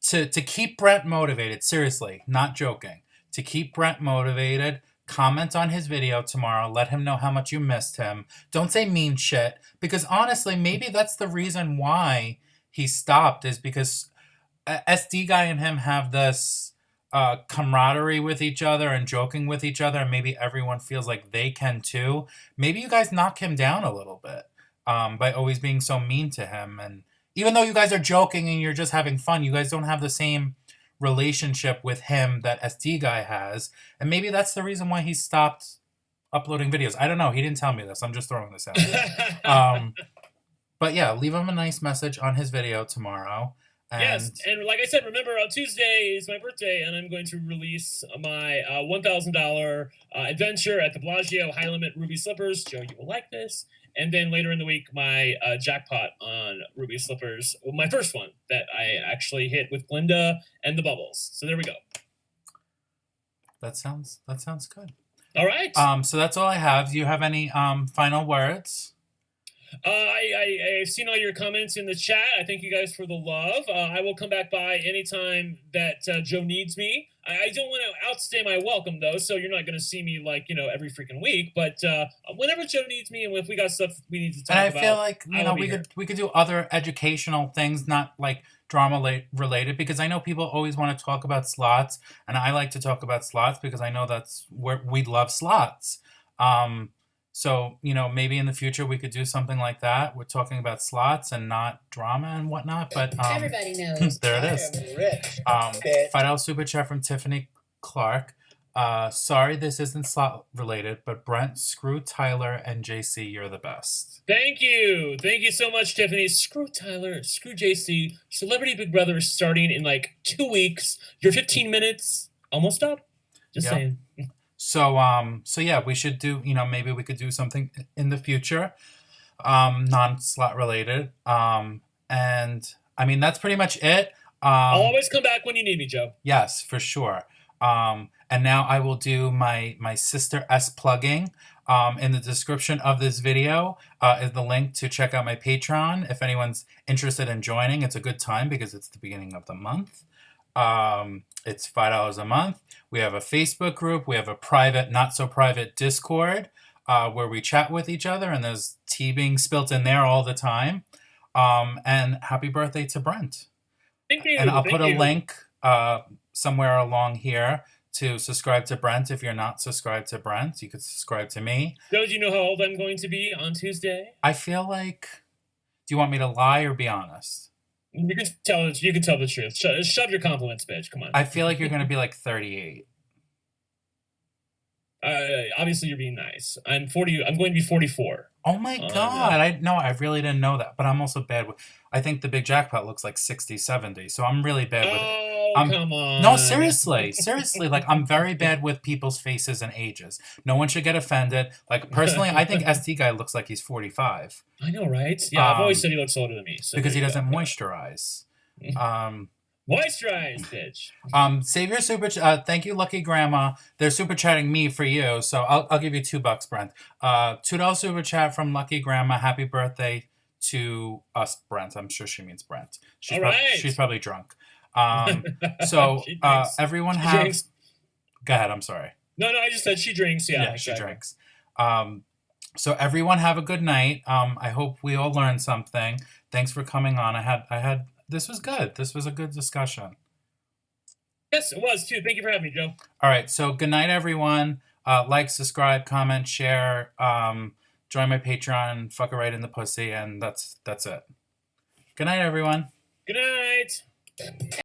to keep Brent motivated, seriously, not joking, to keep Brent motivated, comment on his video tomorrow. Let him know how much you missed him. Don't say mean shit, because honestly, maybe that's the reason why he stopped, is because SD Guy and him have this camaraderie with each other and joking with each other, and maybe everyone feels like they can too. Maybe you guys knock him down a little bit by always being so mean to him. And even though you guys are joking and you're just having fun, you guys don't have the same relationship with him that SD Guy has, and maybe that's the reason why he stopped uploading videos. I don't know. He didn't tell me this. I'm just throwing this out there. But yeah, leave him a nice message on his video tomorrow. And Yes, and like I said, remember on Tuesday is my birthday, and I'm going to release my $1,000 adventure at the Bellagio High Limit Ruby Slippers. Joe, you will like this. And then later in the week, my jackpot on Ruby Slippers, well, my first one that I actually hit with Glinda and the bubbles. So there we go. that sounds good. All right. So that's all I have. Do you have any final words? I've seen all your comments in the chat. I thank you guys for the love. I will come back by anytime that Joe needs me. I don't want to outstay my welcome, though, so you're not going to see me, like, every freaking week. But whenever Joe needs me, and if we got stuff we need to talk about, And I feel like, I will be we here. could do other educational things, not like drama related, because I know people always want to talk about slots, and I like to talk about slots because I know that's where we love slots. So, maybe in the future we could do something like that. We're talking about slots and not drama and whatnot, but Everybody knows. there it I is. am rich, bitch. $5 super chat from Tiffany Clark. Sorry this isn't slot related, but Brent, screw Tyler and JC, you're the best. Thank you. Thank you so much, Tiffany. Screw Tyler. Screw JC. Celebrity Big Brother is starting in like 2 weeks. You're 15 minutes. Almost up. Just Yep. saying. So yeah, we should do, maybe we could do something in the future, non-slot related. And I mean, that's pretty much it. I'll always come back when you need me, Joe. Yes, for sure. And now I will do my Sister S plugging. In the description of this video is the link to check out my Patreon. If anyone's interested in joining, it's a good time because it's the beginning of the month. It's $5 a month. We have a Facebook group. We have a private, not so private Discord where we chat with each other, and there's tea being spilt in there all the time. And happy birthday to Brent. Thank you. And I'll Thank put a you. link somewhere along here to subscribe to Brent. If you're not subscribed to Brent, you could subscribe to me. Joe, do you know how old I'm going to be on Tuesday? I feel like, do you want me to lie or be honest? You can tell the truth. Shove your compliments, bitch. Come on. I feel like you're going to be like 38. Obviously, you're being nice. I'm 40. I'm going to be 44. Oh my God. I really didn't know that. But I'm also bad with, I think the big jackpot looks like 60, 70. So I'm really bad with it. Come on. No, seriously. Like, I'm very bad with people's faces and ages. No one should get offended. Like, personally, I think SD Guy looks like he's 45. I know, right? Yeah, I've always said he looks older than me. So Because he there you doesn't go. moisturize. Moisturize, bitch. Save your super. Thank you, Lucky Grandma. They're super chatting me for you, so I'll give you $2, Brent. $2 super chat from Lucky Grandma. Happy birthday to us, Brent. I'm sure she means Brent. All right. She's probably drunk. So She drinks. everyone She have. drinks. Go ahead. I'm sorry. No, I just said she drinks. Yeah, She exactly. drinks. So everyone have a good night. I hope we all learned something. Thanks for coming on. I had this was good. This was a good discussion. Yes, it was too. Thank you for having me, Joe. All right. So good night, everyone. Like, subscribe, comment, share. Join my Patreon. Fuck it right in the pussy, and that's it. Good night, everyone. Good night.